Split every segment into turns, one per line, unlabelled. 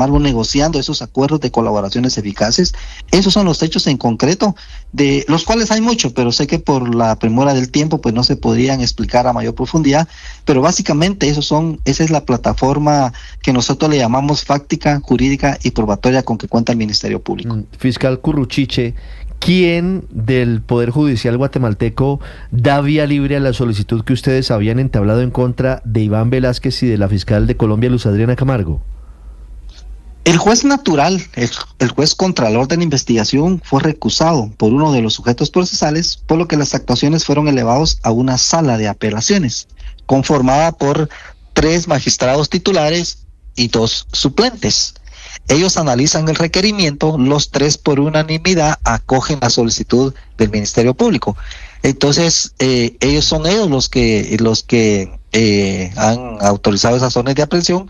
Camargo negociando esos acuerdos de colaboraciones eficaces. Esos son los hechos en concreto, de los cuales hay mucho, pero sé que por la premura del tiempo pues no se podían explicar a mayor profundidad, pero básicamente esa es la plataforma que nosotros le llamamos fáctica, jurídica y probatoria con que cuenta el Ministerio Público.
Fiscal Curruchiche, ¿quién del Poder Judicial guatemalteco da vía libre a la solicitud que ustedes habían entablado en contra de Iván Velázquez y de la fiscal de Colombia, Luz Adriana Camargo?
El juez natural, el juez contralor de la investigación, fue recusado por uno de los sujetos procesales, por lo que las actuaciones fueron elevadas a una sala de apelaciones, conformada por 3 magistrados titulares y 2 suplentes. Ellos analizan el requerimiento, los 3 por unanimidad acogen la solicitud del Ministerio Público. Entonces, ellos son los que han autorizado esas órdenes de aprehensión.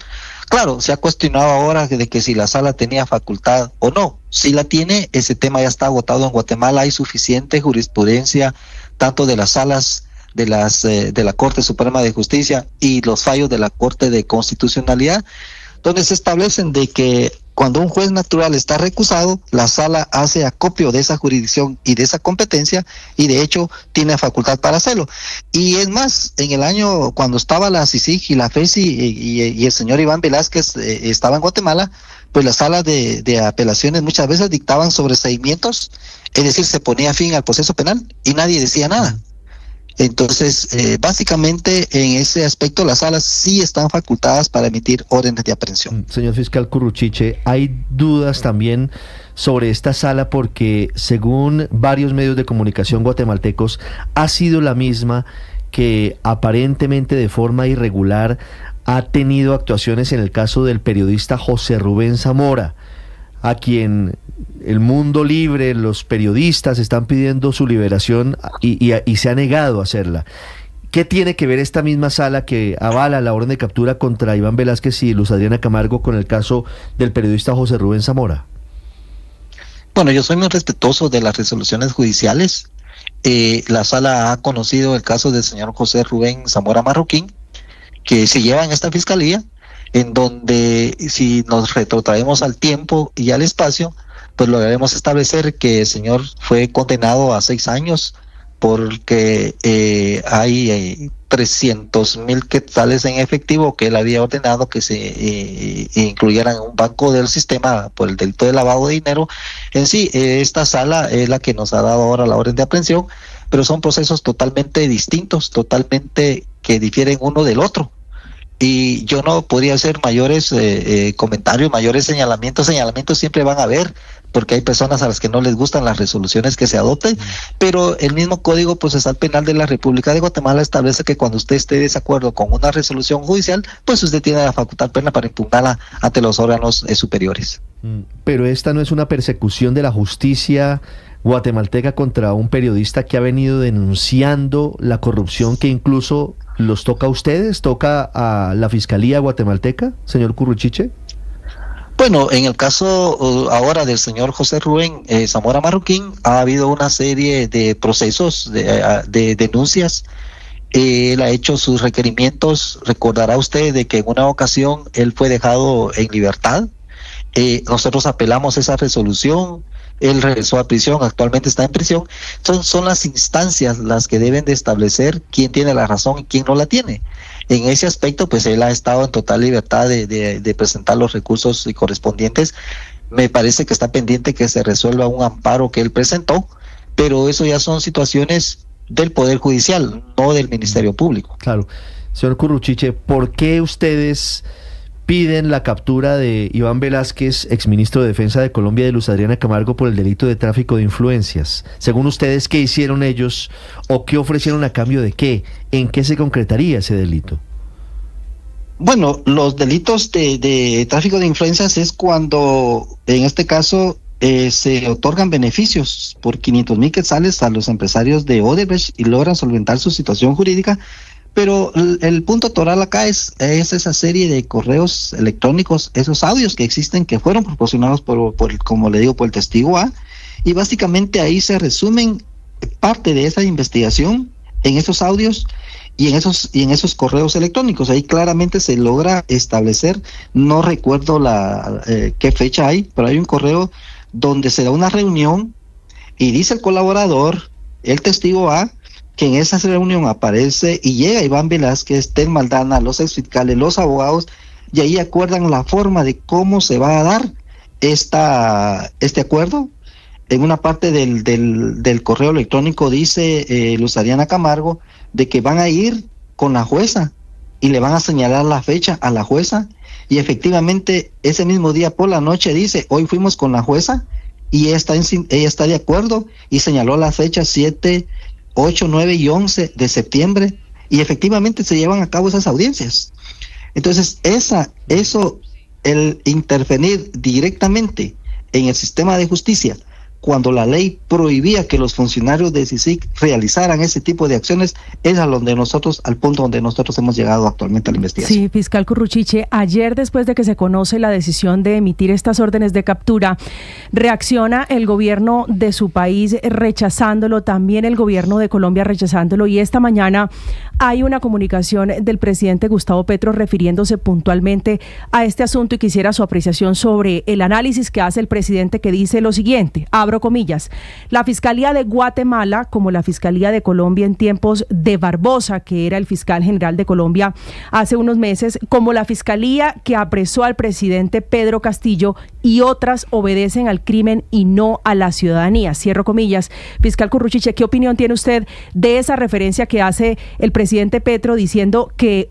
Claro, se ha cuestionado ahora de que si la sala tenía facultad o no. Si la tiene, ese tema ya está agotado en Guatemala. Hay suficiente jurisprudencia, tanto de las salas de la Corte Suprema de Justicia y los fallos de la Corte de Constitucionalidad, donde se establecen de que cuando un juez natural está recusado, la sala hace acopio de esa jurisdicción y de esa competencia, y de hecho tiene facultad para hacerlo. Y es más, en el año cuando estaba la CICIG y la FESI y el señor Iván Velázquez estaba en Guatemala, pues las salas de apelaciones muchas veces dictaban sobreseimientos, es decir, se ponía fin al proceso penal y nadie decía nada. Entonces, básicamente en ese aspecto las salas sí están facultadas para emitir órdenes de aprehensión.
Señor fiscal Curruchiche, hay dudas también sobre esta sala porque según varios medios de comunicación guatemaltecos ha sido la misma que aparentemente de forma irregular ha tenido actuaciones en el caso del periodista José Rubén Zamora, a quien el mundo libre, los periodistas están pidiendo su liberación y se ha negado a hacerla. ¿Qué tiene que ver esta misma sala que avala la orden de captura contra Iván Velázquez y Luz Adriana Camargo con el caso del periodista José Rubén Zamora?
Bueno, yo soy muy respetuoso de las resoluciones judiciales. La sala ha conocido el caso del señor José Rubén Zamora Marroquín, que se lleva en esta fiscalía, en donde si nos retrotraemos al tiempo y al espacio, pues lograremos establecer que el señor fue condenado a 6 años porque hay 300,000 quetzales en efectivo que él había ordenado que se incluyeran en un banco del sistema por el delito de lavado de dinero. En sí, esta sala es la que nos ha dado ahora la orden de aprehensión, pero son procesos totalmente distintos, totalmente que difieren uno del otro. Y yo no podría hacer mayores comentarios, mayores señalamientos. Señalamientos siempre van a haber, porque hay personas a las que no les gustan las resoluciones que se adopten, pero el mismo Código Procesal Penal de la República de Guatemala establece que cuando usted esté de desacuerdo con una resolución judicial, pues usted tiene la facultad plena para impugnarla ante los órganos superiores.
Pero esta no es una persecución de la justicia guatemalteca contra un periodista que ha venido denunciando la corrupción que incluso los toca a ustedes, toca a la Fiscalía guatemalteca, señor Curruchiche.
Bueno, en el caso ahora del señor José Rubén Zamora Marroquín, ha habido una serie de procesos de denuncias. Él ha hecho sus requerimientos. Recordará usted de que en una ocasión él fue dejado en libertad. Nosotros apelamos esa resolución. Él regresó a prisión, actualmente está en prisión. Son las instancias las que deben de establecer quién tiene la razón y quién no la tiene. En ese aspecto, pues él ha estado en total libertad de presentar los recursos correspondientes. Me parece que está pendiente que se resuelva un amparo que él presentó, pero eso ya son situaciones del Poder Judicial, no del Ministerio Público.
Claro. Señor Curruchiche, ¿por qué ustedes piden la captura de Iván Velázquez, exministro de Defensa de Colombia, de Luz Adriana Camargo, por el delito de tráfico de influencias? Según ustedes, ¿qué hicieron ellos o qué ofrecieron a cambio de qué? ¿En qué se concretaría ese delito?
Bueno, los delitos de tráfico de influencias es cuando, en este caso, se otorgan beneficios por 500,000 quetzales a los empresarios de Odebrecht y logran solventar su situación jurídica. Pero el punto toral acá es esa serie de correos electrónicos, esos audios que existen, que fueron proporcionados por como le digo, por el testigo A, y básicamente ahí se resumen parte de esa investigación en esos audios, y en esos correos electrónicos. Ahí claramente se logra establecer, no recuerdo qué fecha hay, pero hay un correo donde se da una reunión y dice el colaborador, el testigo A, que en esa reunión aparece y llega Iván Velázquez, Tel Maldana, los exfiscales, los abogados, y ahí acuerdan la forma de cómo se va a dar este acuerdo. En una parte del correo electrónico dice Luz Adriana Camargo de que van a ir con la jueza y le van a señalar la fecha a la jueza, y efectivamente ese mismo día por la noche dice, hoy fuimos con la jueza y ella está de acuerdo y señaló las fechas 7, 8, 9 y 11 de septiembre, y efectivamente se llevan a cabo esas audiencias. Entonces el intervenir directamente en el sistema de justicia cuando la ley prohibía que los funcionarios de CICIG realizaran ese tipo de acciones, es al punto donde nosotros hemos llegado actualmente a la investigación.
Sí, fiscal Curruchiche, ayer, después de que se conoce la decisión de emitir estas órdenes de captura, reacciona el gobierno de su país rechazándolo, también el gobierno de Colombia rechazándolo, y esta mañana hay una comunicación del presidente Gustavo Petro refiriéndose puntualmente a este asunto, y quisiera su apreciación sobre el análisis que hace el presidente, que dice lo siguiente, abro comillas: la Fiscalía de Guatemala, como la Fiscalía de Colombia en tiempos de Barbosa, que era el fiscal general de Colombia hace unos meses, como la Fiscalía que apresó al presidente Pedro Castillo, y otras obedecen al crimen y no a la ciudadanía. Cierro comillas. Fiscal Curruchiche, ¿qué opinión tiene usted de esa referencia que hace el presidente Petro diciendo que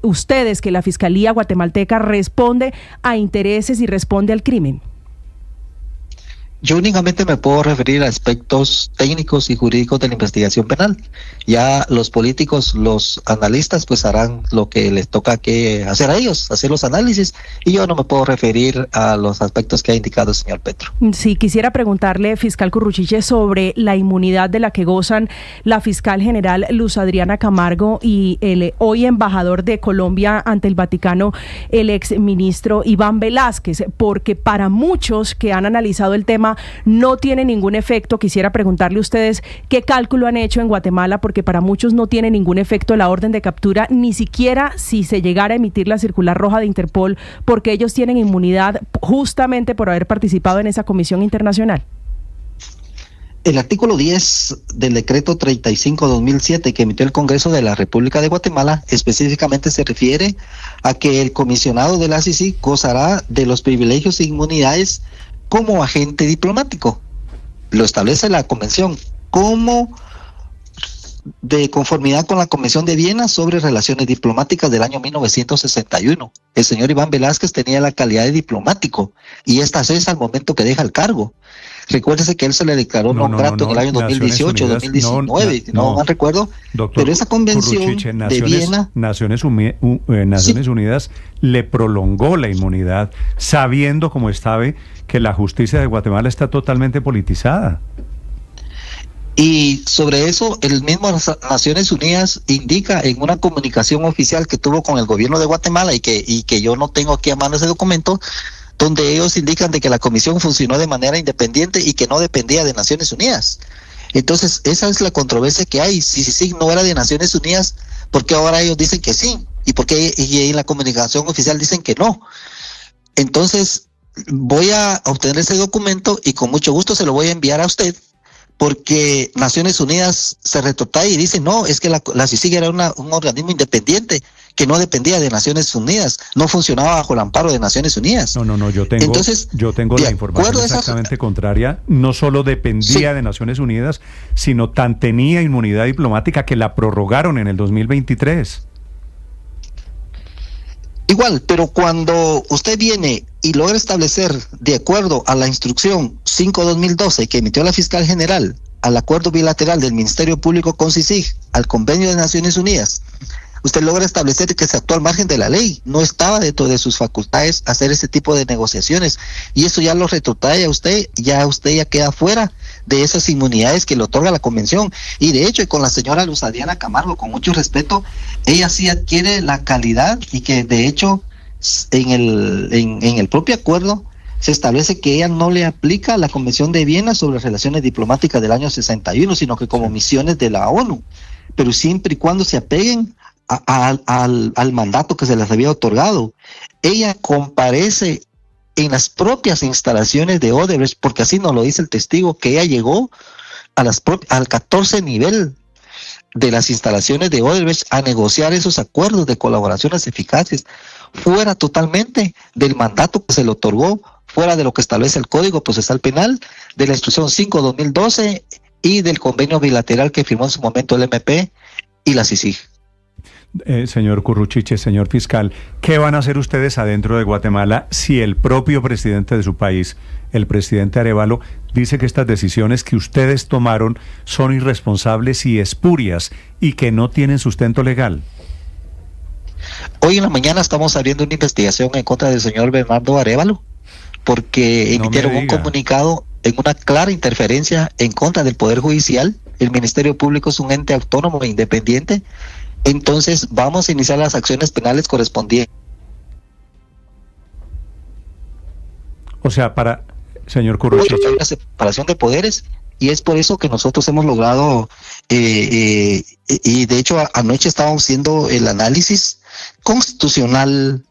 la Fiscalía guatemalteca responde a intereses y responde al crimen?
Yo únicamente me puedo referir a aspectos técnicos y jurídicos de la investigación penal. Ya los políticos, los analistas, pues harán lo que les toca que hacer a ellos, hacer los análisis, y yo no me puedo referir a los aspectos que ha indicado el señor Petro.
Sí, quisiera preguntarle, fiscal Curruchiche, sobre la inmunidad de la que gozan la fiscal general Luz Adriana Camargo y el hoy embajador de Colombia ante el Vaticano, el exministro Iván Velázquez, porque para muchos que han analizado el tema no tiene ningún efecto. Quisiera preguntarle a ustedes qué cálculo han hecho en Guatemala, porque para muchos no tiene ningún efecto la orden de captura, ni siquiera si se llegara a emitir la circular roja de Interpol, porque ellos tienen inmunidad justamente por haber participado en esa comisión internacional.
El artículo 10 del decreto 35/2007 que emitió el Congreso de la República de Guatemala específicamente se refiere a que el comisionado de la CICIG gozará de los privilegios e inmunidades como agente diplomático. Lo establece la convención como de conformidad con la Convención de Viena sobre Relaciones Diplomáticas del año 1961. El señor Iván Velázquez tenía la calidad de diplomático y esta cesa al momento que deja el cargo. Recuérdese que él se le declaró non grato en el año 2018, 2019, no recuerdo, doctor, pero esa convención de Viena...
Naciones Unidas le prolongó la inmunidad, sabiendo, como sabe, que la justicia de Guatemala está totalmente politizada.
Y sobre eso, el mismo Naciones Unidas indica en una comunicación oficial que tuvo con el gobierno de Guatemala y que yo no tengo aquí a mano ese documento, donde ellos indican de que la comisión funcionó de manera independiente y que no dependía de Naciones Unidas. Entonces, esa es la controversia que hay. Si CICIG no era de Naciones Unidas, ¿por qué ahora ellos dicen que sí? ¿Y por qué en la comunicación oficial dicen que no? Entonces, voy a obtener ese documento y con mucho gusto se lo voy a enviar a usted, porque Naciones Unidas se retrotrae y dice, no, es que la CICIG era un organismo independiente que no dependía de Naciones Unidas, no funcionaba bajo el amparo de Naciones Unidas.
No, yo tengo la información exactamente contraria. No solo dependía de Naciones Unidas, sino tan tenía inmunidad diplomática que la prorrogaron en el 2023.
Igual, pero cuando usted viene y logra establecer, de acuerdo a la instrucción 5/2012 que emitió la fiscal general, al acuerdo bilateral del Ministerio Público con CICIG, al convenio de Naciones Unidas, usted logra establecer que se actuó al margen de la ley, no estaba dentro de sus facultades hacer ese tipo de negociaciones, y eso ya lo retrotrae a usted ya queda fuera de esas inmunidades que le otorga la convención. Y de hecho, con la señora Luz Adriana Camargo, con mucho respeto, ella sí adquiere la calidad, y que de hecho en el propio acuerdo se establece que ella no le aplica la Convención de Viena sobre Relaciones Diplomáticas del año 61, sino que como misiones de la ONU, pero siempre y cuando se apeguen al mandato que se les había otorgado. Ella comparece en las propias instalaciones de Odebrecht, porque así nos lo dice el testigo, que ella llegó al 14 nivel de las instalaciones de Odebrecht a negociar esos acuerdos de colaboraciones eficaces, fuera totalmente del mandato que se le otorgó, fuera de lo que establece el Código Procesal Penal, de la Instrucción 5/2012 y del convenio bilateral que firmó en su momento el MP y la CICIG.
Señor Curruchiche, señor fiscal, ¿qué van a hacer ustedes adentro de Guatemala si el propio presidente de su país, el presidente Arévalo, dice que estas decisiones que ustedes tomaron son irresponsables y espurias y que no tienen sustento legal?
Hoy en la mañana estamos abriendo una investigación en contra del señor Bernardo Arévalo, porque emitieron un comunicado en una clara interferencia en contra del Poder Judicial. El Ministerio Público es un ente autónomo e independiente. Entonces vamos a iniciar las acciones penales correspondientes.
O sea, señor Curruchiche,
hay una separación de poderes y es por eso que nosotros hemos logrado, y de hecho anoche estábamos haciendo el análisis constitucional,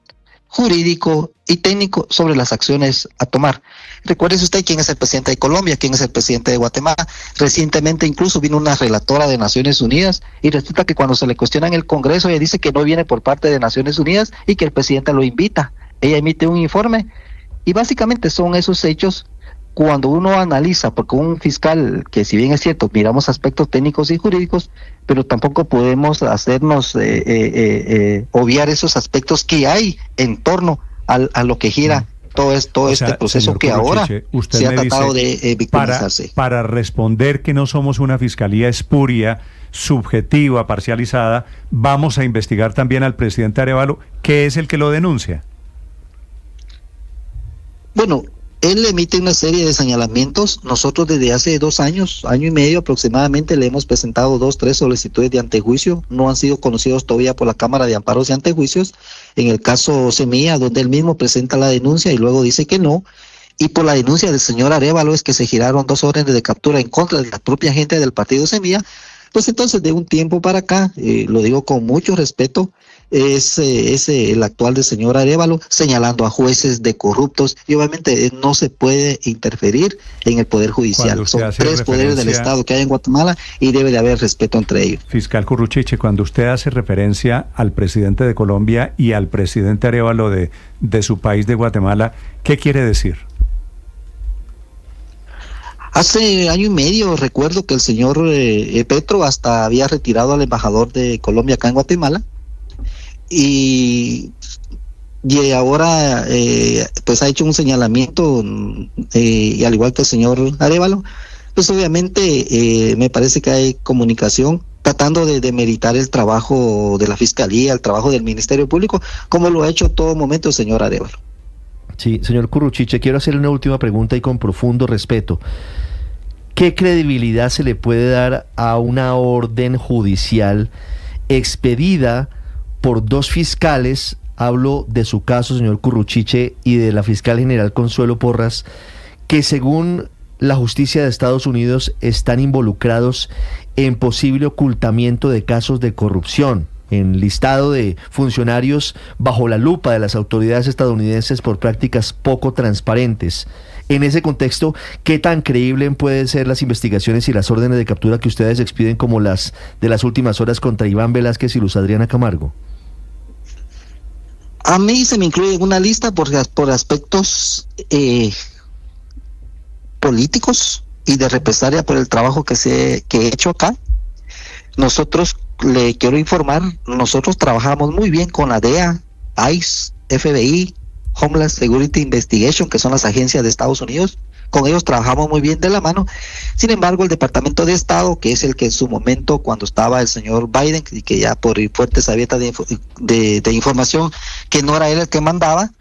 jurídico y técnico sobre las acciones a tomar. Recuérdese usted quién es el presidente de Colombia, quién es el presidente de Guatemala. Recientemente incluso vino una relatora de Naciones Unidas y resulta que cuando se le cuestiona en el Congreso ella dice que no viene por parte de Naciones Unidas y que el presidente lo invita. Ella emite un informe y básicamente son esos hechos. Cuando uno analiza, porque un fiscal, que si bien es cierto, miramos aspectos técnicos y jurídicos, pero tampoco podemos hacernos obviar esos aspectos que hay en torno a lo que gira todo este proceso que ahora se ha tratado de victimizarse.
Para responder que no somos una fiscalía espuria, subjetiva, parcializada, vamos a investigar también al presidente Arévalo, que es el que lo denuncia.
Bueno, él emite una serie de señalamientos. Nosotros desde hace 2 años, año y medio aproximadamente, le hemos presentado 2-3 solicitudes de antejuicio. No han sido conocidos todavía por la Cámara de Amparos y Antejuicios. En el caso Semilla, donde él mismo presenta la denuncia y luego dice que no. Y por la denuncia del señor Arévalo es que se giraron 2 órdenes de captura en contra de la propia gente del partido Semilla. Pues entonces, de un tiempo para acá, lo digo con mucho respeto, es el actual del señor Arévalo señalando a jueces de corruptos y obviamente no se puede interferir en el Poder Judicial. Son 3 poderes del Estado que hay en Guatemala y debe de haber respeto entre ellos.
Fiscal Curruchiche, cuando usted hace referencia al presidente de Colombia y al presidente Arévalo de su país, de Guatemala, ¿qué quiere decir?
Hace año y medio recuerdo que el señor Petro hasta había retirado al embajador de Colombia acá en Guatemala y ahora pues ha hecho un señalamiento y al igual que el señor Arévalo, pues obviamente me parece que hay comunicación tratando de demeritar el trabajo de la Fiscalía, el trabajo del Ministerio Público, como lo ha hecho en todo momento el señor Arévalo.
Sí, señor Curruchiche, quiero hacerle una última pregunta y con profundo respeto. ¿Qué credibilidad se le puede dar a una orden judicial expedida por 2 fiscales? Hablo de su caso, señor Curruchiche, y de la fiscal general Consuelo Porras, que según la justicia de Estados Unidos están involucrados en posible ocultamiento de casos de corrupción, en listado de funcionarios bajo la lupa de las autoridades estadounidenses por prácticas poco transparentes. En ese contexto, ¿qué tan creíble pueden ser las investigaciones y las órdenes de captura que ustedes expiden, como las de las últimas horas contra Iván Velázquez y Luz Adriana Camargo?
A mí se me incluye en una lista por aspectos políticos y de represalia por el trabajo que he hecho acá. Nosotros, le quiero informar, nosotros trabajamos muy bien con la DEA, ICE, FBI, Homeland Security Investigation, que son las agencias de Estados Unidos. Con ellos trabajamos muy bien de la mano. Sin embargo, el Departamento de Estado, que es el que en su momento, cuando estaba el señor Biden, y que ya por fuertes abiertas de información, que no era él el que mandaba,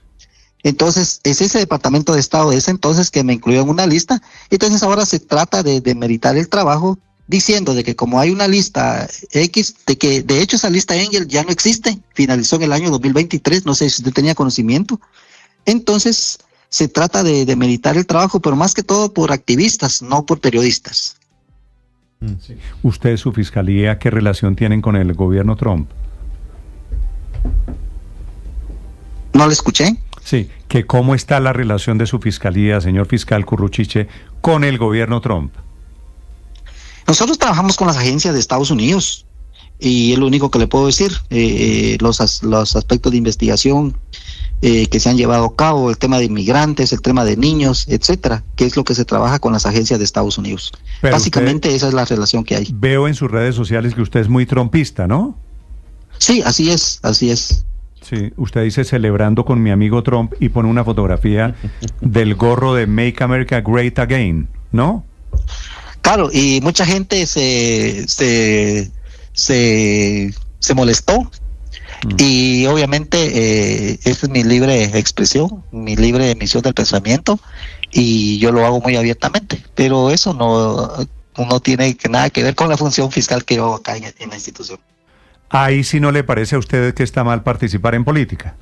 entonces es ese Departamento de Estado de ese entonces que me incluyó en una lista. Entonces ahora se trata de demeritar el trabajo, diciendo de que como hay una lista X, de que de hecho esa lista Engel ya no existe, finalizó en el año 2023, no sé si usted tenía conocimiento. Entonces se trata de demeritar el trabajo, pero más que todo por activistas, no por periodistas.
Sí. ¿Usted, su fiscalía, qué relación tienen con el gobierno Trump?
No le escuché.
Sí, que cómo está la relación de su fiscalía, señor fiscal Curruchiche, con el gobierno Trump.
Nosotros trabajamos con las agencias de Estados Unidos y es lo único que le puedo decir. Los aspectos de investigación que se han llevado a cabo, el tema de inmigrantes, el tema de niños, etcétera, que es lo que se trabaja con las agencias de Estados Unidos.
Pero
básicamente esa es la relación que hay.
Veo en sus redes sociales que usted es muy trumpista, ¿no?
Sí, así es, así es.
Sí, usted dice celebrando con mi amigo Trump y pone una fotografía del gorro de Make America Great Again, ¿no?
Claro, y mucha gente se molestó. Y obviamente esa es mi libre expresión, mi libre emisión del pensamiento, y yo lo hago muy abiertamente, pero eso no tiene nada que ver con la función fiscal que yo hago acá en la institución.
Ahí sí no le parece a usted que está mal participar en política.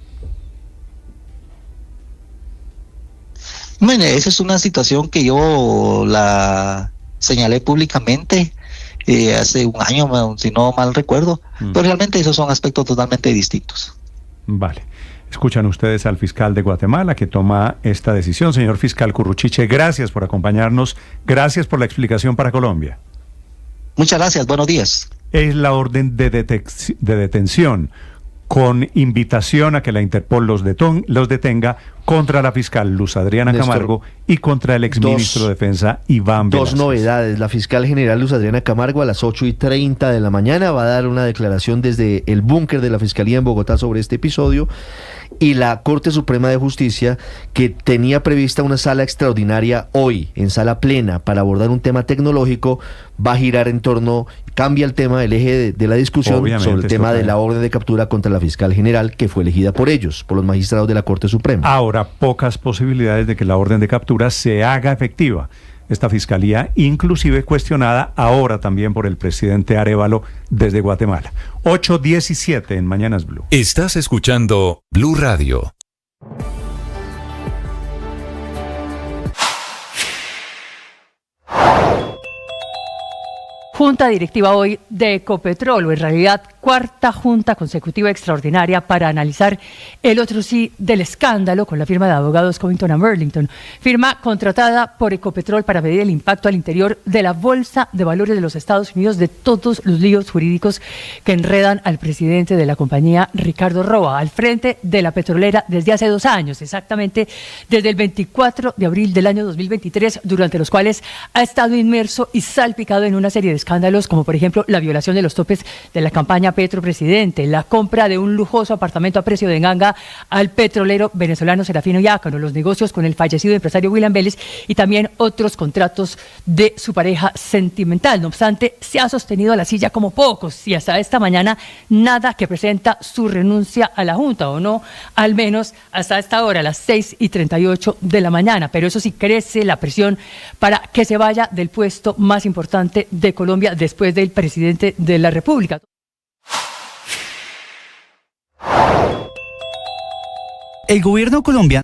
Bueno, esa es una situación que yo la señalé públicamente hace un año, si no mal recuerdo, pero realmente esos son aspectos totalmente distintos.
Vale. Escuchan ustedes al fiscal de Guatemala que toma esta decisión. Señor fiscal Curruchiche, gracias por acompañarnos, gracias por la explicación para Colombia.
Muchas gracias, buenos días.
Es la orden de detención con invitación a que la Interpol los detenga contra la fiscal Luz Adriana Camargo y contra el exministro de Defensa Iván Velázquez.
Dos novedades. La fiscal general Luz Adriana Camargo a las 8:30 de la mañana va a dar una declaración desde el búnker de la Fiscalía en Bogotá sobre este episodio, y la Corte Suprema de Justicia, que tenía prevista una sala extraordinaria hoy, en sala plena, para abordar un tema tecnológico, va a girar en torno, cambia el tema, el eje de la discusión sobre el tema de la orden de captura contra la fiscal general, que fue elegida por ellos, por los magistrados de la Corte Suprema.
Ahora, pocas posibilidades de que la orden de captura se haga efectiva. Esta fiscalía, inclusive cuestionada ahora también por el presidente Arévalo desde Guatemala. 8:17 en Mañanas Blue.
Estás escuchando Blue Radio.
Junta directiva hoy de Ecopetrol, o en realidad cuarta junta consecutiva extraordinaria para analizar el otro sí del escándalo con la firma de abogados Covington & Burlington, firma contratada por Ecopetrol para medir el impacto al interior de la Bolsa de Valores de los Estados Unidos de todos los líos jurídicos que enredan al presidente de la compañía, Ricardo Roa, al frente de la petrolera desde hace 2 años, exactamente desde el 24 de abril del año 2023, durante los cuales ha estado inmerso y salpicado en una serie de escándalos, como por ejemplo la violación de los topes de la campaña Petro Presidente, la compra de un lujoso apartamento a precio de ganga al petrolero venezolano Serafino Yácano, los negocios con el fallecido empresario William Vélez y también otros contratos de su pareja sentimental. No obstante, se ha sostenido a la silla como pocos, y hasta esta mañana nada que presenta su renuncia a la Junta, o no, al menos hasta esta hora, a las 6:38 de la mañana. Pero eso sí, crece la presión para que se vaya del puesto más importante de Colombia después del presidente de la República.
El gobierno colombiano.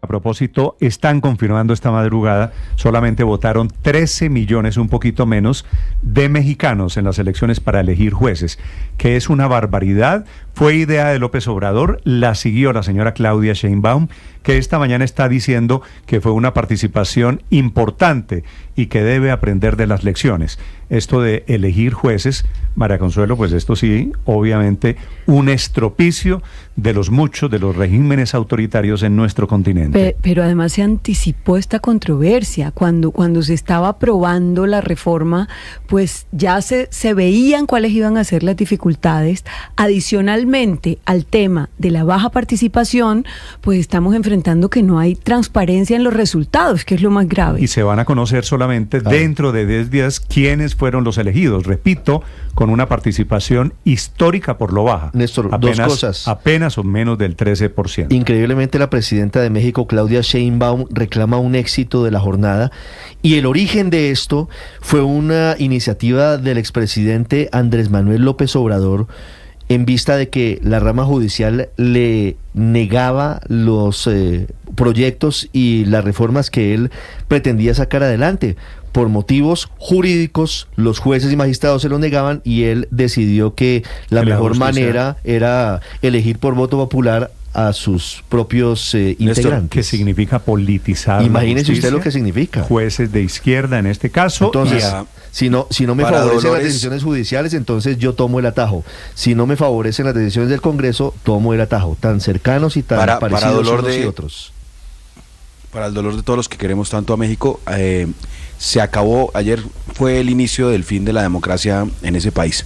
A propósito, están confirmando esta madrugada, solamente votaron 13 millones, un poquito menos, de mexicanos en las elecciones para elegir jueces, que es una barbaridad. Fue idea de López Obrador, la siguió la señora Claudia Sheinbaum, que esta mañana está diciendo que fue una participación importante y que debe aprender de las lecciones. Esto de elegir jueces, María Consuelo, pues esto sí, obviamente, un estropicio de los muchos de los regímenes autoritarios en nuestro continente.
Pero además se anticipó esta controversia. Cuando se estaba aprobando la reforma, pues ya se veían cuáles iban a ser las dificultades. Adicionalmente al tema de la baja participación, pues estamos enfrentando que no hay transparencia en los resultados, que es lo más grave.
Y se van a conocer solamente dentro de 10 días quiénes fueron los elegidos. Repito, con una participación histórica por lo baja.
Néstor,
apenas,
dos cosas.
Apenas o menos del 13%.
Increíblemente, la presidenta de México, Claudia Sheinbaum, reclama un éxito de la jornada, y el origen de esto fue una iniciativa del expresidente Andrés Manuel López Obrador, en vista de que la rama judicial le negaba los proyectos y las reformas que él pretendía sacar adelante. Por motivos jurídicos, los jueces y magistrados se lo negaban y él decidió que la mejor manera era elegir por voto popular a sus propios integrantes.
¿Qué significa politizar?
Imagínese usted lo que significa.
Jueces de izquierda en este caso.
Entonces, si no me favorecen las decisiones judiciales, entonces yo tomo el atajo. Si no me favorecen las decisiones del Congreso, tomo el atajo. Tan cercanos y tan parecidos unos y otros.
Para el dolor de todos los que queremos tanto a México, se acabó, ayer fue el inicio del fin de la democracia en ese país.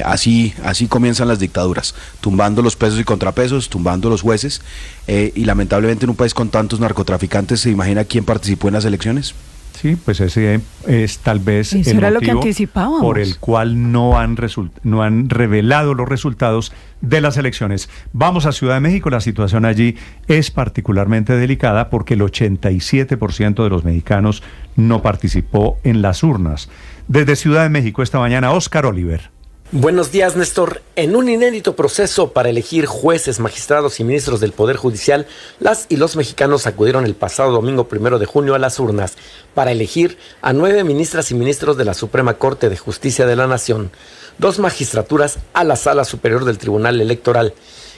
Así comienzan las dictaduras, tumbando los pesos y contrapesos, tumbando los jueces, y lamentablemente en un país con tantos narcotraficantes, ¿se imagina quién participó en las elecciones?
Sí, pues ese es tal vez
eso
el
era
motivo
lo que anticipábamos,
por el cual no han revelado los resultados de las elecciones. Vamos a Ciudad de México, la situación allí es particularmente delicada porque el 87% de los mexicanos no participó en las urnas. Desde Ciudad de México esta mañana, Oscar Oliver.
Buenos días, Néstor. En un inédito proceso para elegir jueces, magistrados y ministros del Poder Judicial, las y los mexicanos acudieron el pasado domingo 1 de junio a las urnas para elegir a 9 ministras y ministros de la Suprema Corte de Justicia de la Nación, 2 magistraturas a la Sala Superior del Tribunal Electoral,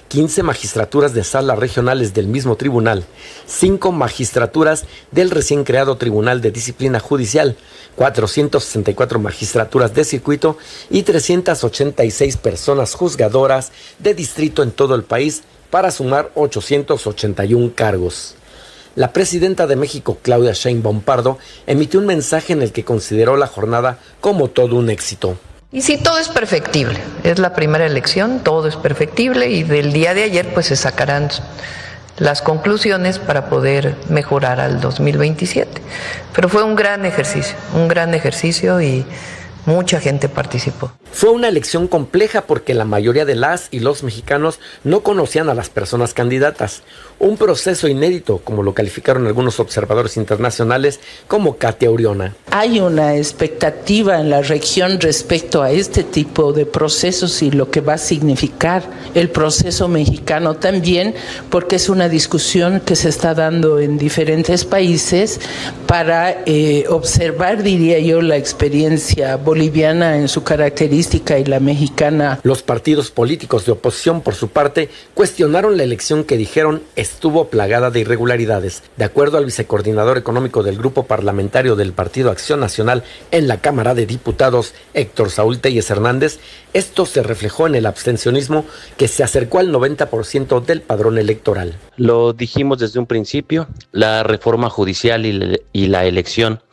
15 magistraturas de salas regionales del mismo tribunal, 5 magistraturas del recién creado Tribunal de Disciplina Judicial, 464 magistraturas de circuito y 386 personas juzgadoras de distrito en todo el país para sumar 881 cargos. La presidenta de México, Claudia Sheinbaum Pardo, emitió un mensaje en el que consideró la jornada como todo un éxito.
Y sí, todo es perfectible, es la primera elección, todo es perfectible y del día de ayer pues se sacarán las conclusiones para poder mejorar al 2027. Pero fue un gran ejercicio y mucha gente participó.
Fue una elección compleja porque la mayoría de las y los mexicanos no conocían a las personas candidatas. Un proceso inédito, como lo calificaron algunos observadores internacionales, como Katia Oriona.
Hay una expectativa en la región respecto a este tipo de procesos y lo que va a significar el proceso mexicano también, porque es una discusión que se está dando en diferentes países para observar, diría yo, la experiencia boliviana en su característica y la mexicana.
Los partidos políticos de oposición, por su parte, cuestionaron la elección que dijeron estuvo plagada de irregularidades. De acuerdo al vicecoordinador económico del grupo parlamentario del Partido Acción Nacional en la Cámara de Diputados, Héctor Saúl Telles Hernández, esto se reflejó en el abstencionismo que se acercó al 90% del padrón electoral.
Lo dijimos desde un principio, la reforma judicial y la elección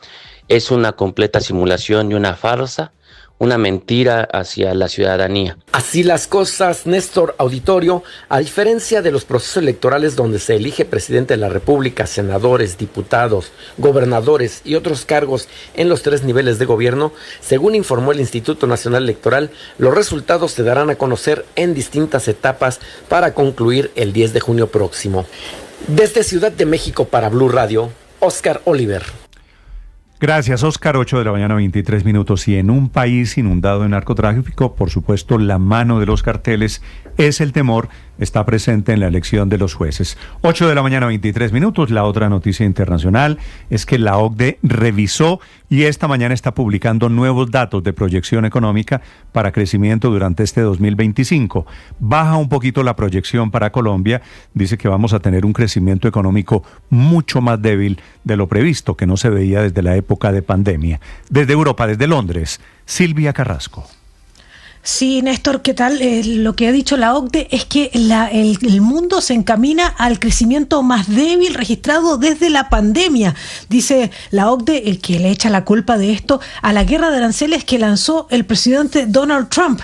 es una completa simulación y una farsa, una mentira hacia la ciudadanía.
Así las cosas, Néstor Auditorio, a diferencia de los procesos electorales donde se elige presidente de la República, senadores, diputados, gobernadores y otros cargos en los 3 niveles de gobierno, según informó el Instituto Nacional Electoral, los resultados se darán a conocer en distintas etapas para concluir el 10 de junio próximo. Desde Ciudad de México para Blue Radio, Oscar Oliver.
Gracias, Oscar. 8 de la mañana, 23 minutos. Y en un país inundado de narcotráfico, por supuesto, la mano de los carteles es el temor, está presente en la elección de los jueces. 8 de la mañana, 23 minutos. La otra noticia internacional es que la OCDE revisó y esta mañana está publicando nuevos datos de proyección económica para crecimiento durante este 2025. Baja un poquito la proyección para Colombia. Dice que vamos a tener un crecimiento económico mucho más débil de lo previsto, que no se veía desde la época de pandemia. Desde Europa, desde Londres, Silvia Carrasco.
Sí, Néstor, ¿qué tal? Lo que ha dicho la OCDE es que el mundo se encamina al crecimiento más débil registrado desde la pandemia. Dice la OCDE, el que le echa la culpa de esto a la guerra de aranceles que lanzó el presidente Donald Trump.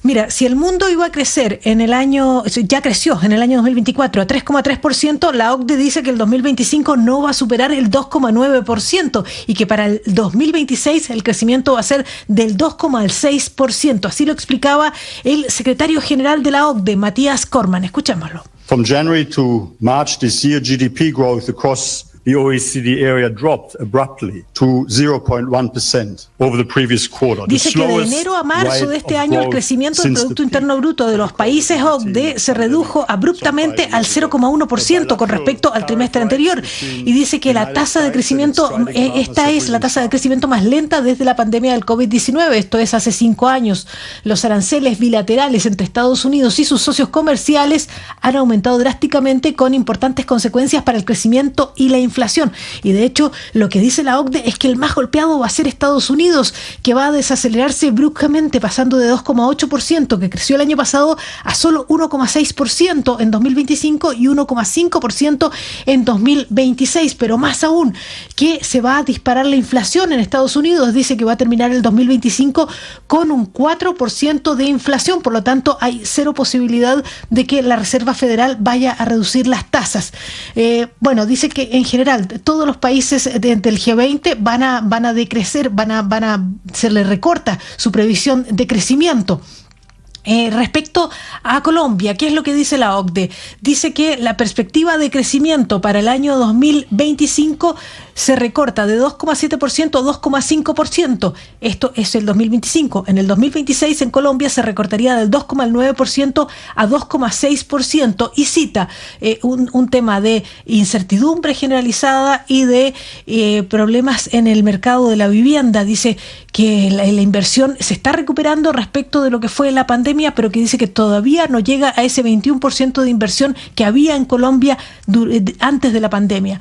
Mira, si el mundo iba a crecer ya creció en el año 2024 a 3,3%, la OCDE dice que el 2025 no va a superar el 2,9% y que para el 2026 el crecimiento va a ser del 2,6%. Así lo explicaba el secretario general de la OCDE, Matías Corman. Escuchémoslo.
From January to March this year, GDP growth across the OECD area dropped abruptly to 0.1% over the previous quarter.
Dice que de enero a marzo de este año el crecimiento del Producto Interno Bruto de los países OCDE se redujo abruptamente al 0,1% con respecto al trimestre anterior. Y dice que la tasa de crecimiento, esta es la tasa de crecimiento más lenta desde la pandemia del COVID-19, esto es hace 5 años. Los aranceles bilaterales entre Estados Unidos y sus socios comerciales han aumentado drásticamente con importantes consecuencias para el crecimiento y la inflación. Y de hecho, lo que dice la OCDE es que el más golpeado va a ser Estados Unidos, que va a desacelerarse bruscamente, pasando de 2,8%, que creció el año pasado, a solo 1,6% en 2025 y 1,5% en 2026. Pero más aún, que se va a disparar la inflación en Estados Unidos. Dice que va a terminar el 2025 con un 4% de inflación. Por lo tanto, hay cero posibilidad de que la Reserva Federal vaya a reducir las tasas. Bueno, dice que en general todos los países del G20 van a decrecer, se les recorta su previsión de crecimiento. Respecto a Colombia, ¿qué es lo que dice la OCDE? Dice que la perspectiva de crecimiento para el año 2025 se recorta de 2,7% a 2,5%. Esto es el 2025. En el 2026 en Colombia se recortaría del 2,9% a 2,6%. Y cita un tema de incertidumbre generalizada y de problemas en el mercado de la vivienda. Dice que la inversión se está recuperando respecto de lo que fue la pandemia, pero que dice que todavía no llega a ese 21% de inversión que había en Colombia antes de la pandemia.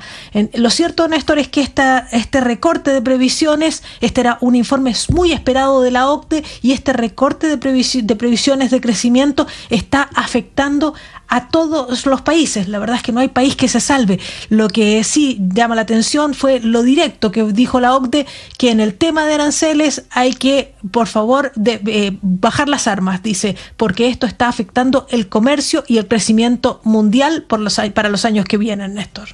Lo cierto, Néstor, es que este recorte de previsiones, este era un informe muy esperado de la OCDE, y este recorte de previsiones de crecimiento está afectando a todos los países. La verdad es que no hay país que se salve. Lo que sí llama la atención fue lo directo que dijo la OCDE, que en el tema de aranceles hay que, por favor, bajar las armas, dice, porque esto está afectando el comercio y el crecimiento mundial para los años que vienen, Néstor.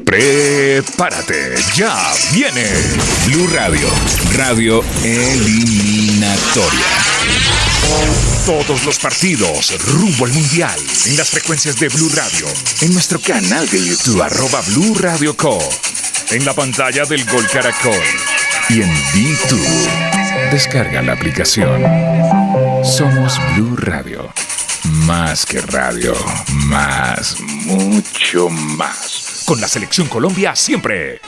Prepárate, ya viene Blue Radio, radio eliminatoria. Todos los partidos rumbo al Mundial en las frecuencias de Blue Radio, en nuestro canal de YouTube @Blue Radio Co, en la pantalla del Gol Caracol y en VTube. Descarga la aplicación. Somos Blue Radio. Más que radio, más, mucho más. Con la Selección Colombia siempre.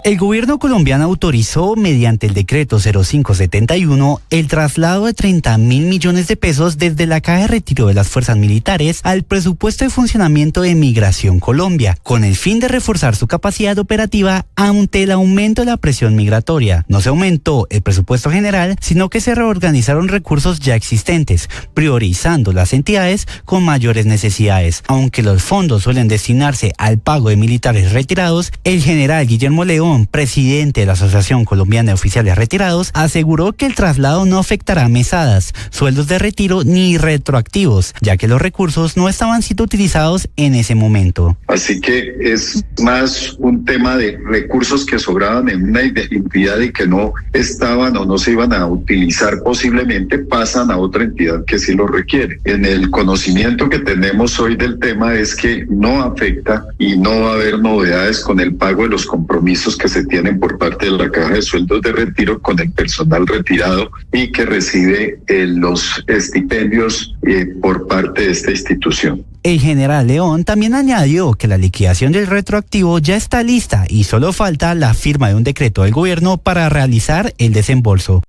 El gobierno colombiano autorizó mediante el decreto 0571 el traslado de 30.000 millones de pesos desde la Caja de Retiro de las Fuerzas Militares al presupuesto de funcionamiento de Migración Colombia, con el fin de reforzar su capacidad operativa ante el aumento de la presión migratoria. No se aumentó el presupuesto general, sino que se reorganizaron recursos ya existentes, priorizando las entidades con mayores necesidades. Aunque los fondos suelen destinarse al pago de militares retirados, el general Guillermo León, presidente de la Asociación Colombiana de Oficiales Retirados, aseguró que el traslado no afectará mesadas, sueldos de retiro ni retroactivos, ya que los recursos no estaban siendo utilizados en ese momento.
Así que es más un tema de recursos que sobraban en una entidad y que no estaban o no se iban a utilizar, posiblemente pasan a otra entidad que sí lo requiere. En el conocimiento que tenemos hoy del tema es que no afecta y no va a haber novedades con el pago de los compromisos que se tienen por parte de la Caja de Sueldos de Retiro con el personal retirado y que recibe los estipendios por parte de esta institución.
El general León también añadió que la liquidación del retroactivo ya está lista y solo falta la firma de un decreto del gobierno para realizar el desembolso.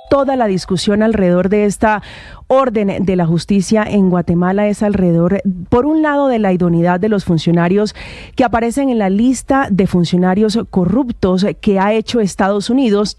Toda la discusión alrededor de esta orden de la justicia en Guatemala es alrededor, por un lado, de la idoneidad de los funcionarios que aparecen en la lista de funcionarios corruptos que ha hecho Estados Unidos,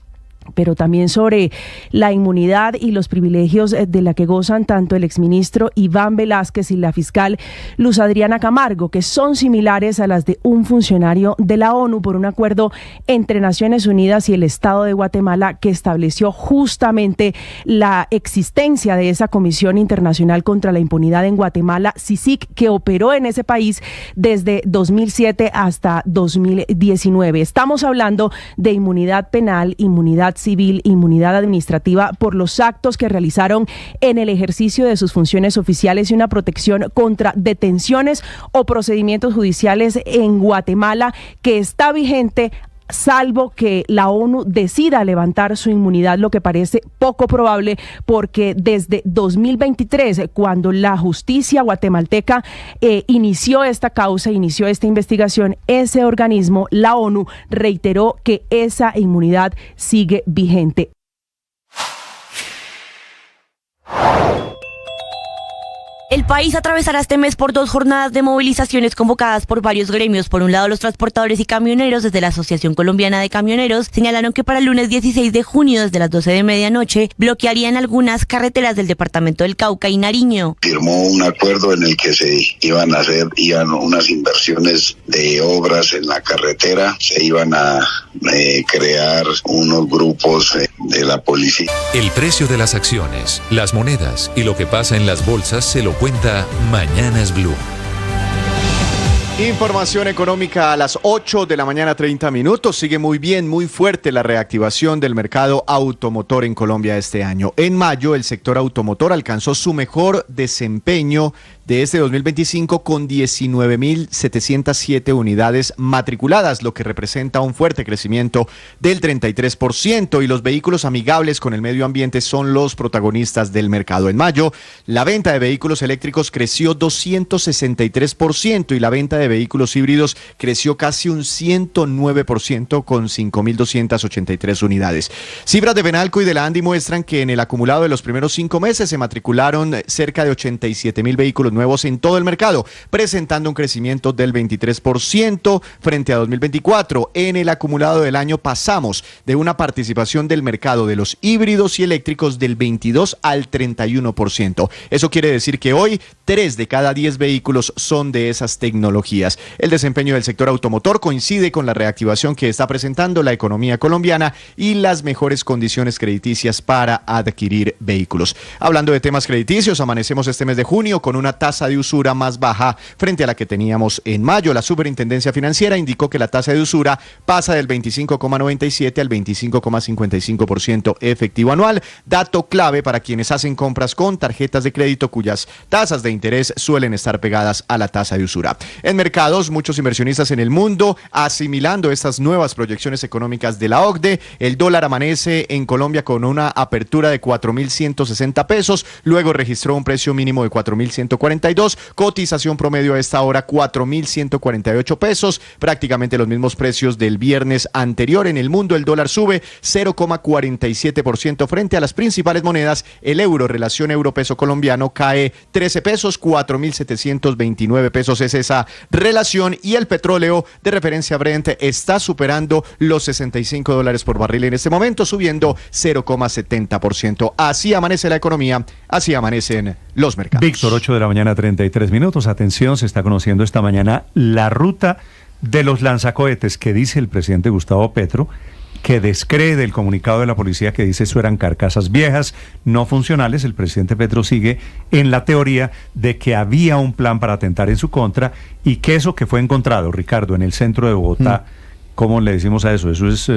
pero también sobre la inmunidad y los privilegios de la que gozan tanto el exministro Iván Velázquez y la fiscal Luz Adriana Camargo, que son similares a las de un funcionario de la ONU por un acuerdo entre Naciones Unidas y el Estado de Guatemala que estableció justamente la existencia de esa Comisión Internacional contra la Impunidad en Guatemala, CICIG, que operó en ese país desde 2007 hasta 2019. Estamos hablando de inmunidad penal, inmunidad civil, inmunidad administrativa por los actos que realizaron en el ejercicio de sus funciones oficiales y una protección contra detenciones o procedimientos judiciales en Guatemala que está vigente salvo que la ONU decida levantar su inmunidad, lo que parece poco probable porque desde 2023, cuando la justicia guatemalteca inició esta causa, inició esta investigación, ese organismo, la ONU, reiteró que esa inmunidad sigue vigente.
El país atravesará este mes por 2 jornadas de movilizaciones convocadas por varios gremios. Por un lado, los transportadores y camioneros desde la Asociación Colombiana de Camioneros señalaron que para el lunes 16 de junio, desde las 12 de medianoche, bloquearían algunas carreteras del departamento del Cauca y Nariño.
Firmó un acuerdo en el que se iban unas inversiones de obras en la carretera, se iban a crear unos grupos de la policía.
El precio de las acciones, las monedas y lo que pasa en las bolsas se lo cuenta Mañanas Blue.
Información económica a las 8 de la mañana, 30 minutos. Sigue muy bien, muy fuerte la reactivación del mercado automotor en Colombia este año. En mayo, el sector automotor alcanzó su mejor desempeño de este 2025 con 19.707 unidades matriculadas, lo que representa un fuerte crecimiento del 33%, y los vehículos amigables con el medio ambiente son los protagonistas del mercado. En mayo, la venta de vehículos eléctricos creció 263% y la venta de vehículos híbridos creció casi un 109% con 5.283 unidades. Cifras de Benalco y de la ANDI muestran que en el acumulado de los primeros 5 meses se matricularon cerca de 87.000 vehículos nuevos en todo el mercado, presentando un crecimiento del 23% frente a 2024. En el acumulado del año pasamos de una participación del mercado de los híbridos y eléctricos del 22 al 31%. Eso quiere decir que hoy 3 de cada 10 vehículos son de esas tecnologías. El desempeño del sector automotor coincide con la reactivación que está presentando la economía colombiana y las mejores condiciones crediticias para adquirir vehículos. Hablando de temas crediticios, amanecemos este mes de junio con una tasa de usura más baja frente a la que teníamos en mayo. La Superintendencia Financiera indicó que la tasa de usura pasa del 25,97 al 25,55% efectivo anual, dato clave para quienes hacen compras con tarjetas de crédito cuyas tasas de interés suelen estar pegadas a la tasa de usura. En mercados, muchos inversionistas en el mundo asimilando estas nuevas proyecciones económicas de la OCDE. El dólar amanece en Colombia con una apertura de 4.160 pesos, luego registró un precio mínimo de 4.142, cotización promedio a esta hora 4.148 pesos, prácticamente los mismos precios del viernes anterior. En el mundo el dólar sube 0,47% frente a las principales monedas. El euro, relación euro-peso colombiano, cae 13 pesos, 4.729 pesos es esa relación, y el petróleo de referencia Brent está superando los $65 por barril en este momento, subiendo 0,70%. Así amanece la economía, así amanecen los mercados.
Víctor, 8 de la mañana, 33 minutos. Atención, se está conociendo esta mañana la ruta de los lanzacohetes que dice el presidente Gustavo Petro, que descree del comunicado de la policía que dice eso eran carcasas viejas, no funcionales. El presidente Petro sigue en la teoría de que había un plan para atentar en su contra y que eso que fue encontrado, Ricardo, en el centro de Bogotá, ¿cómo le decimos a eso? Eso es...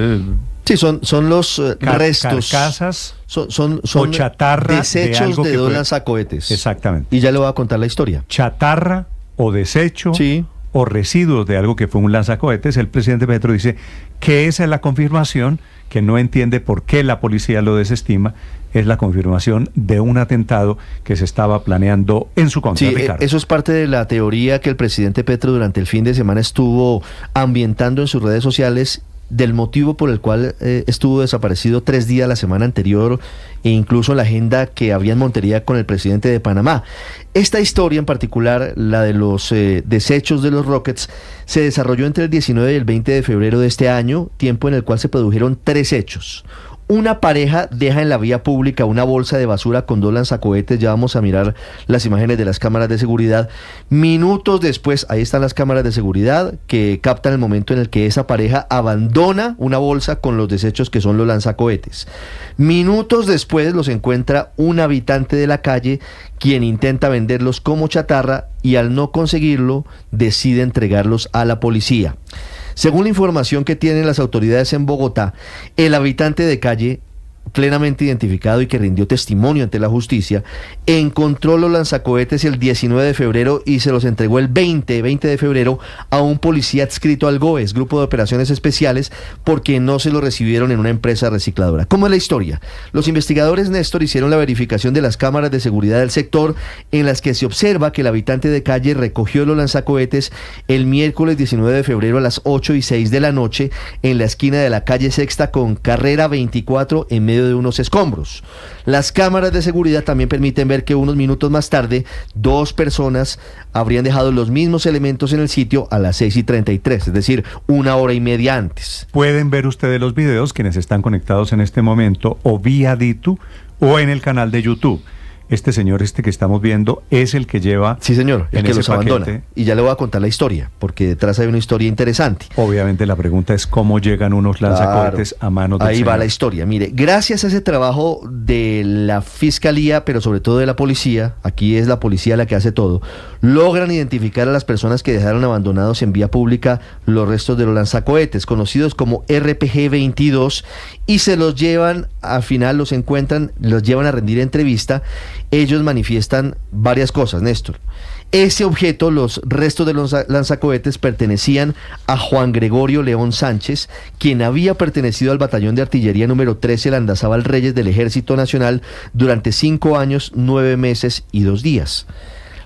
sí, son los restos.
Carcasas
son
o chatarra
desechos de dos
fue...
lanzacohetes.
Exactamente.
Y ya le voy a contar la historia.
Chatarra o desecho, sí, o residuos de algo que fue un lanzacohetes. El presidente Petro dice que esa es la confirmación, que no entiende por qué la policía lo desestima. Es la confirmación de un atentado que se estaba planeando en su contra.
Sí,
Ricardo.
Eso es parte de la teoría que el presidente Petro durante el fin de semana estuvo ambientando en sus redes sociales, del motivo por el cual estuvo desaparecido 3 días la semana anterior, e incluso en la agenda que había en Montería con el presidente de Panamá. Esta historia en particular, la de los desechos de los Rockets, se desarrolló entre el 19 y el 20 de febrero de este año, tiempo en el cual se produjeron 3 hechos. Una pareja deja en la vía pública una bolsa de basura con 2 lanzacohetes. Ya vamos a mirar las imágenes de las cámaras de seguridad. Minutos después, ahí están las cámaras de seguridad que captan el momento en el que esa pareja abandona una bolsa con los desechos que son los lanzacohetes. Minutos después los encuentra un habitante de la calle, quien intenta venderlos como chatarra y al no conseguirlo decide entregarlos a la policía. Según la información que tienen las autoridades en Bogotá, el habitante de calle, plenamente identificado y que rindió testimonio ante la justicia, encontró los lanzacohetes el 19 de febrero y se los entregó el 20 de febrero a un policía adscrito al GOES, Grupo de Operaciones Especiales, porque no se lo recibieron en una empresa recicladora. ¿Cómo es la historia? Los investigadores, Néstor, hicieron la verificación de las cámaras de seguridad del sector, en las que se observa que el habitante de calle recogió los lanzacohetes el miércoles 19 de febrero a las 8:06 de la noche en la esquina de la calle Sexta con Carrera 24 en medio de unos escombros. Las cámaras de seguridad también permiten ver que unos minutos más tarde 2 personas habrían dejado los mismos elementos en el sitio a las 6:33, es decir, 1 hora y media antes.
Pueden ver ustedes los videos quienes están conectados en este momento o vía Ditu o en el canal de YouTube. Este señor que estamos viendo es el que lleva...
Sí, señor, el que los abandona.
paquete.
Y ya le voy a contar la historia, porque detrás hay una historia interesante.
Obviamente la pregunta es cómo llegan unos lanzacohetes a manos del
Ahí
señor.
va la historia. Mire, gracias a ese trabajo de la Fiscalía, pero sobre todo de la policía, aquí es la policía la que hace todo, logran identificar a las personas que dejaron abandonados en vía pública los restos de los lanzacohetes, conocidos como RPG-22, y se los llevan, al final los encuentran, los llevan a rendir entrevista. Ellos manifiestan varias cosas, Néstor. Ese objeto, los restos de los lanzacohetes, pertenecían a Juan Gregorio León Sánchez, quien había pertenecido al batallón de artillería número 13 Landazábal Reyes del Ejército Nacional durante 5 años, 9 meses y 2 días.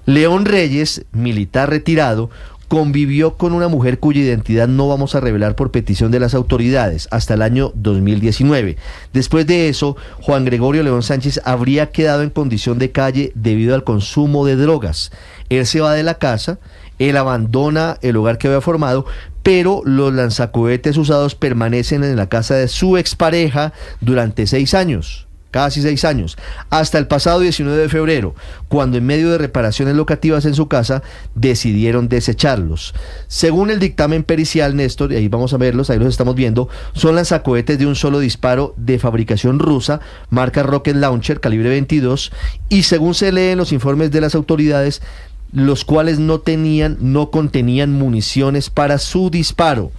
León Reyes, militar retirado, convivió con una mujer cuya identidad no vamos a revelar por petición de las autoridades hasta el año 2019. Después de eso, Juan Gregorio León Sánchez habría quedado en condición de calle debido al consumo de drogas. Él se va de la casa, él abandona el hogar que había formado, pero los lanzacohetes usados permanecen en la casa de su expareja durante 6 años. Casi 6 años, hasta el pasado 19 de febrero, cuando en medio de reparaciones locativas en su casa, decidieron desecharlos. Según el dictamen pericial, Néstor, y ahí vamos a verlos, ahí los estamos viendo, son lanzacohetes de un solo disparo de fabricación rusa, marca Rocket Launcher, calibre 22, y según se lee en los informes de las autoridades, los cuales no contenían municiones para su disparo.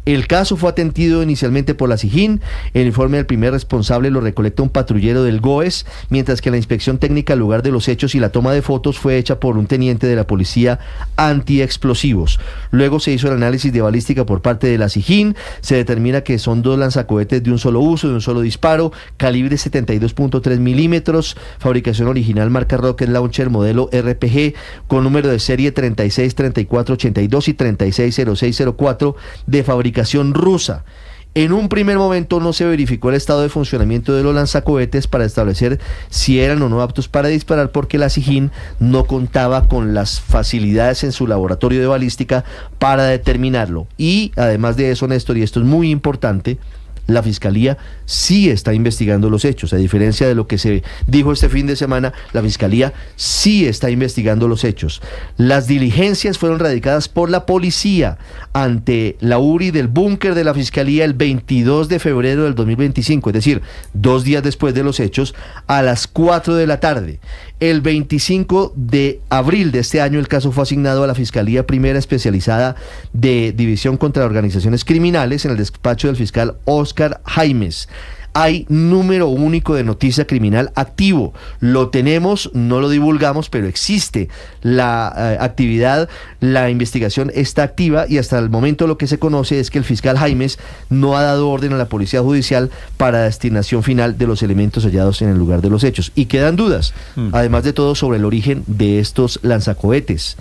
El caso fue atendido inicialmente por la SIJIN. El informe del primer responsable lo recolecta un patrullero del GOES, mientras que la inspección técnica al lugar de los hechos y la toma de fotos fue hecha por un teniente de la policía antiexplosivos. Luego se hizo el análisis de balística por parte de la SIJIN. Se determina que son 2 lanzacohetes de un solo uso, de un solo disparo, calibre 72.3 milímetros, fabricación original marca Rocket Launcher modelo RPG, con número de serie 363482 y 360604 de fabricación rusa. En un primer momento no se verificó el estado de funcionamiento de los lanzacohetes para establecer si eran o no aptos para disparar, porque la SIJIN no contaba con las facilidades en su laboratorio de balística para determinarlo. Y además de eso, Néstor, y esto es muy importante, la Fiscalía sí está investigando los hechos. A diferencia de lo que se dijo este fin de semana, la Fiscalía sí está investigando los hechos. Las diligencias fueron radicadas por la policía ante la URI del búnker de la Fiscalía el 22 de febrero del 2025, es decir, 2 días después de los hechos, a las 4 de la tarde. El 25 de abril de este año, el caso fue asignado a la Fiscalía Primera Especializada de División contra Organizaciones Criminales en el despacho del fiscal Óscar Jaimes. Hay número único de noticia criminal activo. Lo tenemos, no lo divulgamos, pero existe la actividad, la investigación está activa y hasta el momento lo que se conoce es que el fiscal Jaimes no ha dado orden a la Policía Judicial para destinación final de los elementos hallados en el lugar de los hechos. Y quedan dudas, además de todo, sobre el origen de estos lanzacohetes.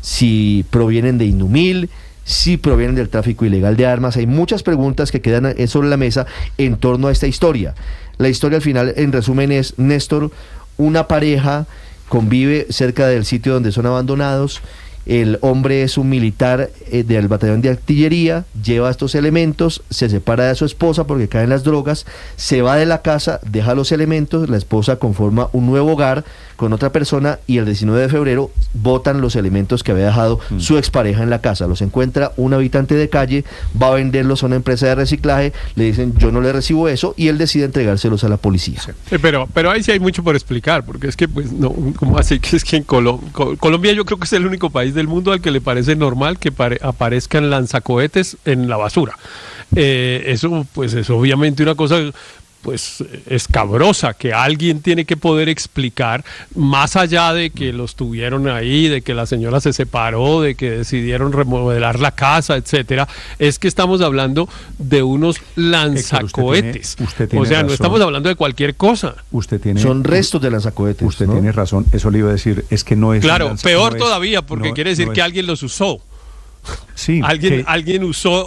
Si provienen de Indumil, si provienen del tráfico ilegal de armas. Hay muchas preguntas que quedan sobre la mesa en torno a esta historia. La historia al final, en resumen, es, Néstor, una pareja convive cerca del sitio donde son abandonados, el hombre es un militar del batallón de artillería, lleva estos elementos, se separa de su esposa porque caen las drogas, se va de la casa, deja los elementos, la esposa conforma un nuevo hogar con otra persona y el 19 de febrero botan los elementos que había dejado su expareja en la casa. Los encuentra un habitante de calle, va a venderlos a una empresa de reciclaje, le dicen yo no le recibo eso y él decide entregárselos a la policía.
Sí, pero ahí sí hay mucho por explicar, porque es que pues no, ¿cómo así que es que en Colombia yo creo que es el único país del mundo al que le parece normal que aparezcan lanzacohetes en la basura? Eso pues es obviamente una cosa pues escabrosa que alguien tiene que poder explicar, más allá de que los tuvieron ahí, de que la señora se separó, de que decidieron remodelar la casa, etcétera. Es que estamos hablando de unos lanzacohetes.
Usted tiene
o sea,
razón.
no estamos hablando de cualquier cosa.
Son restos de lanzacohetes.
Usted
¿no?
tiene razón, eso le iba a decir, es que no es...
Claro, peor todavía, porque quiere decir que alguien los usó.
Sí,
alguien usó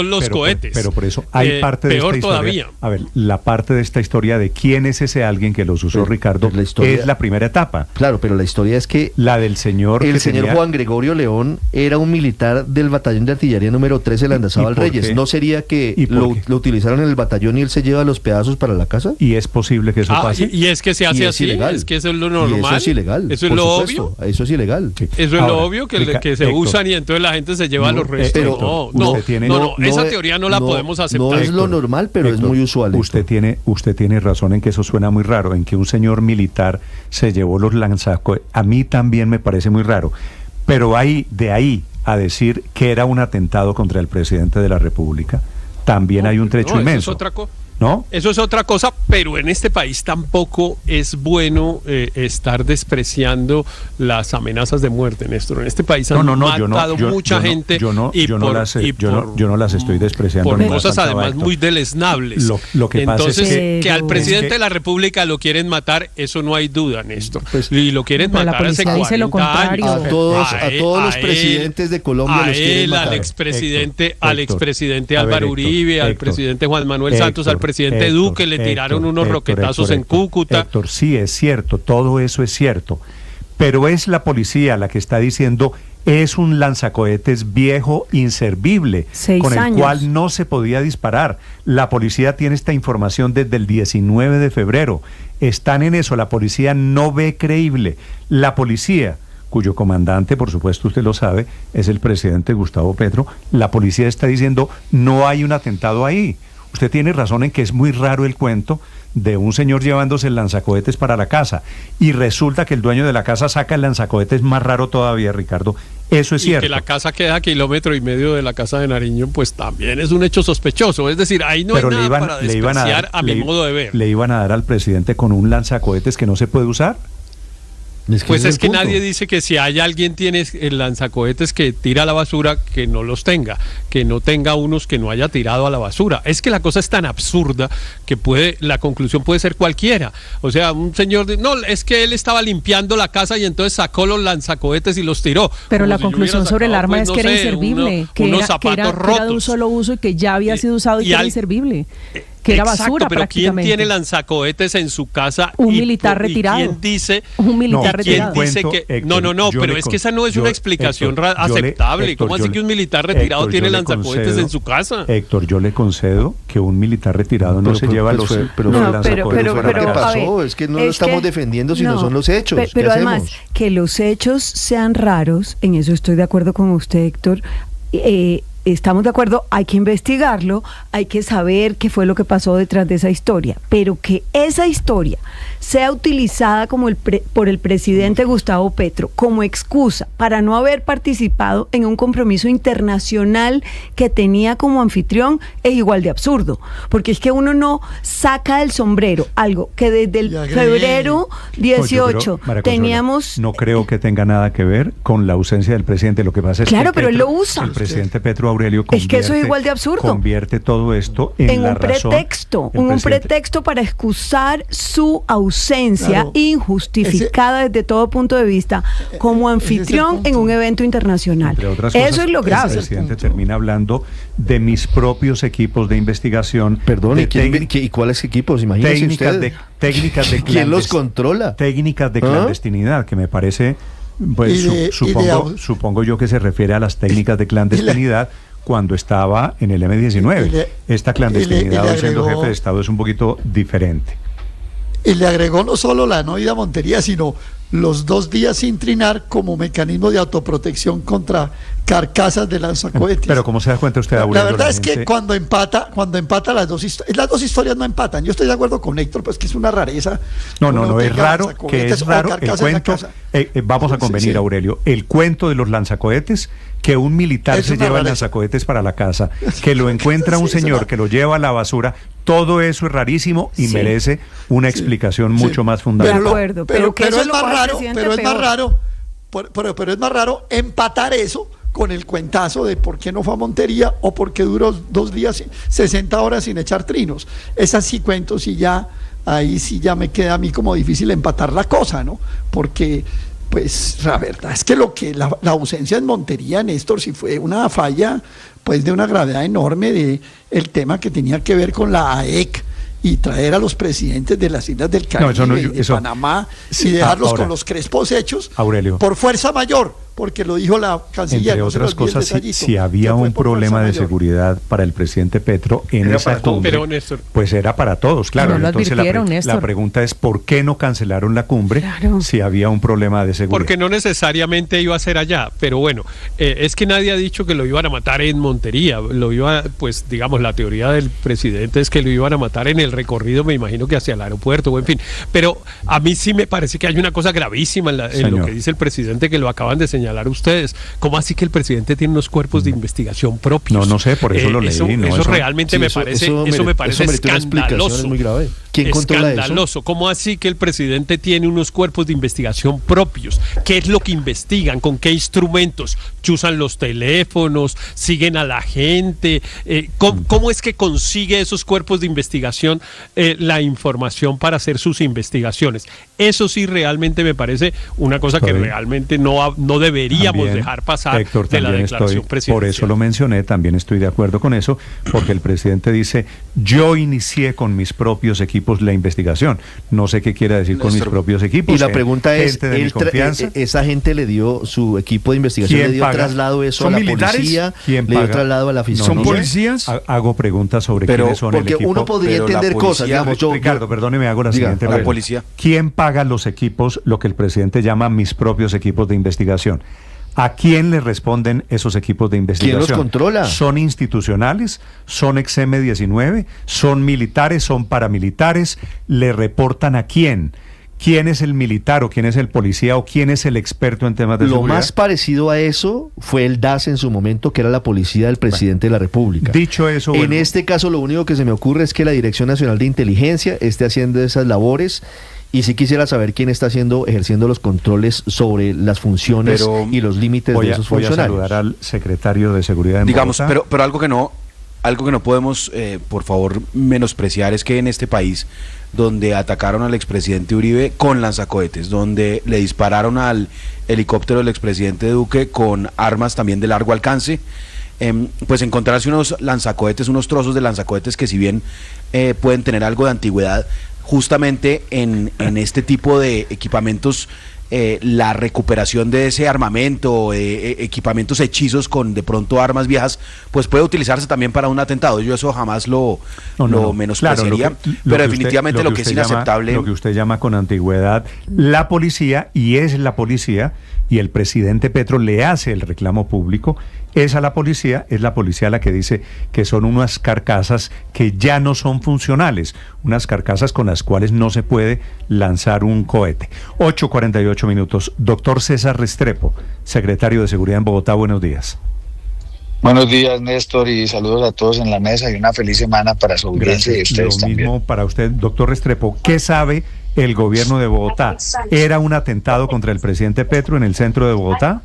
los cohetes.
Pero por eso hay parte de esta historia.
Todavía.
A ver, la parte de esta historia de quién es ese alguien que los usó, Ricardo, es la primera etapa.
Claro, pero la historia es que
la del señor
Juan Gregorio León era un militar del batallón de artillería número 13 Landazábal Reyes. ¿No sería que lo utilizaron en el batallón y él se lleva los pedazos para la casa?
Y es posible que eso pase.
Y es que se hace así, es que eso es lo normal.
Y eso es ilegal.
Eso es lo obvio.
Eso es ilegal.
Sí. Eso es lo obvio que se usan y entonces la gente se lleva los restos. No, esa teoría no la podemos aceptar.
No es lo normal, pero es muy usual.
Usted tiene razón en que eso suena muy raro, en que un señor militar se llevó los lanzacohetes. A mí también me parece muy raro. Pero de ahí a decir que era un atentado contra el presidente de la República, también hay un trecho inmenso.
Eso es otra cosa.
¿No?
Eso es otra cosa, pero en este país tampoco es bueno estar despreciando las amenazas de muerte, Néstor. En este país han matado mucha gente.
Yo no las estoy despreciando.
Por cosas además muy deleznables.
Lo que pasa es
que al presidente de la República lo quieren matar, eso no hay duda, Néstor. Y lo quieren matar hace 40 años.
A todos los presidentes de Colombia los quieren matar.
Al expresidente Álvaro Uribe, al presidente Juan Manuel Santos, al presidente Duque le tiraron unos roquetazos en Cúcuta.
Héctor, sí es cierto, todo eso es cierto, pero es la policía la que está diciendo es un lanzacohetes viejo, inservible, con el cual no se podía disparar. La policía tiene esta información desde el 19 de febrero. Están en eso, la policía no ve creíble. La policía, cuyo comandante, por supuesto usted lo sabe, es el presidente Gustavo Petro, la policía está diciendo no hay un atentado ahí. Usted tiene razón en que es muy raro el cuento de un señor llevándose el lanzacohetes para la casa y resulta que el dueño de la casa saca el lanzacohetes, más raro todavía, Ricardo. Eso es cierto.
Y que la casa queda a 1,5 kilómetros de la casa de Nariño, pues también es un hecho sospechoso. Es decir, ahí no hay nada para despreciar a mi modo de ver.
¿Le iban a dar al presidente con un lanzacohetes que no se puede usar?
Es que nadie dice que si hay alguien tiene el lanzacohetes que tira a la basura, que no los tenga, que no tenga unos que no haya tirado a la basura. Es que la cosa es tan absurda que la conclusión puede ser cualquiera. O sea, un señor es que él estaba limpiando la casa y entonces sacó los lanzacohetes y los tiró.
Pero la conclusión sobre el arma es que era inservible, que era de un solo uso y que ya había sido usado y que era inservible. Que era basura,
pero ¿quién tiene lanzacohetes en su casa?
Un militar retirado.
¿Quién dice?
Un militar retirado.
¿Quién dice que Héctor, pero es que esa no es una explicación aceptable. ¿Cómo así que un militar retirado tiene lanzacohetes en su casa?
Héctor, yo le concedo que un militar retirado no se lleva los lanzacohetes.
¿Qué pasó? Es que no lo estamos defendiendo, sino son los hechos.
Pero además, que los hechos sean raros, en eso estoy de acuerdo con usted, Héctor. Estamos de acuerdo, hay que investigarlo, hay que saber qué fue lo que pasó detrás de esa historia, pero que esa historia sea utilizada por el presidente Gustavo Petro como excusa para no haber participado en un compromiso internacional que tenía como anfitrión es igual de absurdo, porque es que uno no saca del sombrero algo que desde el febrero 18 teníamos...
No creo que tenga nada que ver con la ausencia del presidente, lo que pasa es
que pero él lo usa.
El presidente Petro Aurelio
es que eso es igual de absurdo.
Convierte todo esto en la
pretexto, un pretexto para excusar su ausencia injustificada desde todo punto de vista como anfitrión en un evento internacional. Eso es lo grave.
El presidente termina hablando de mis propios equipos de investigación.
Perdón, ¿y cuáles equipos? Imagínese usted.
Técnicas de
¿Quién los controla?
Técnicas de clandestinidad, que me parece Pues supongo yo que se refiere a las técnicas de clandestinidad cuando estaba en el M-19. Esta clandestinidad, hoy siendo jefe de Estado, es un poquito diferente.
Y le agregó no solo la no ida a Montería, sino los 2 días sin trinar como mecanismo de autoprotección contra carcasas de lanzacohetes.
Pero ¿cómo se da cuenta usted, Aurelio?
La verdad es que cuando empata las dos historias no empatan. Yo estoy de acuerdo con Héctor, pues que es una rareza.
No, es raro el cuento. Vamos a convenir, Aurelio, el cuento de los lanzacohetes, que un militar se lleva el lanzacohetes para la casa, que lo encuentra un señor que lo lleva a la basura. Todo eso es rarísimo y merece una explicación mucho más fundamental.
Pero es más raro empatar eso con el cuentazo de por qué no fue a Montería o por qué duró 2 días, 60 horas sin echar trinos. Esas sí cuentos y ya, ahí sí ya me queda a mí como difícil empatar la cosa, ¿no? Porque pues la verdad es que la ausencia en Montería, Néstor, sí fue una falla pues de una gravedad enorme de el tema que tenía que ver con la AEC y traer a los presidentes de las islas del Caribe de Panamá y dejarlos con los crespos hechos,
Aurelio,
por fuerza mayor, porque lo dijo la canciller.
Entre otras cosas, si había un problema de seguridad para el presidente Petro en esa cumbre, pues era para todos, claro.
No
entonces la pregunta es, ¿por qué no cancelaron la cumbre si había un problema de seguridad?
Porque no necesariamente iba a ser allá, pero bueno, es que nadie ha dicho que lo iban a matar en Montería, pues digamos, la teoría del presidente es que lo iban a matar en el recorrido, me imagino que hacia el aeropuerto, o en fin, pero a mí sí me parece que hay una cosa gravísima en lo que dice el presidente, que lo acaban de señalar ustedes. ¿Cómo así que el presidente tiene unos cuerpos de investigación propios?
No sé, por eso lo leí.
Eso realmente me parece escandaloso.
Es muy grave. ¿Quién controla eso?
Escandaloso. ¿Cómo así que el presidente tiene unos cuerpos de investigación propios? ¿Qué es lo que investigan? ¿Con qué instrumentos? ¿Chusan los teléfonos? ¿Siguen a la gente? ¿Cómo es que consigue esos cuerpos de investigación la información para hacer sus investigaciones? Eso sí realmente me parece una cosa que realmente no deberíamos dejar pasar, Héctor, de la declaración presidencial.
Por eso lo mencioné, también estoy de acuerdo con eso, porque el presidente dice, yo inicié con mis propios equipos la investigación. No sé qué quiere decir con mis propios equipos.
Y la pregunta es, ¿esa gente le dio, su equipo de investigación le dio traslado eso a la policía? ¿Le dio traslado a la fiscalía?
¿Son policías? Hago preguntas sobre quiénes son el equipo.
Porque uno podría entender cosas, digamos,
Ricardo, perdóneme, hago la siguiente pregunta.
Policía.
¿Quién paga los equipos, lo que el presidente llama mis propios equipos de investigación? ¿A quién le responden esos equipos de investigación?
¿Quién los controla?
¿Son institucionales? ¿Son ex M-19? ¿Son militares? ¿Son paramilitares? ¿Le reportan a quién? ¿Quién es el militar o quién es el policía o quién es el experto en temas de seguridad?
Lo más parecido a eso fue el DAS en su momento, que era la policía del presidente de la República.
Dicho eso...
En este caso, lo único que se me ocurre es que la Dirección Nacional de Inteligencia esté haciendo esas labores. Y sí quisiera saber quién está ejerciendo los controles sobre las funciones y los límites de esos funcionarios.
Voy a saludar al secretario de Seguridad en Bogotá.
Pero algo que no podemos, por favor, menospreciar es que en este país, donde atacaron al expresidente Uribe con lanzacohetes, donde le dispararon al helicóptero del expresidente Duque con armas también de largo alcance, pues encontrarse unos lanzacohetes, unos trozos de lanzacohetes que si bien pueden tener algo de antigüedad, justamente en este tipo de equipamientos, la recuperación de ese armamento, equipamientos hechizos con de pronto armas viejas, pues puede utilizarse también para un atentado. Yo eso jamás lo menospreciaría, pero definitivamente lo que es inaceptable.
Lo que usted llama con antigüedad, la policía, y es la policía, y el presidente Petro le hace el reclamo público, es la policía la que dice que son unas carcasas que ya no son funcionales, unas carcasas con las cuales no se puede lanzar un cohete. 8:48 minutos. Doctor César Restrepo, secretario de Seguridad en Bogotá, buenos días.
Buenos días, Néstor, y saludos a todos en la mesa y una feliz semana para su audiencia y ustedes también.
Lo mismo para usted, doctor Restrepo. ¿Qué sabe el gobierno de Bogotá? ¿Era un atentado contra el presidente Petro en el centro de Bogotá?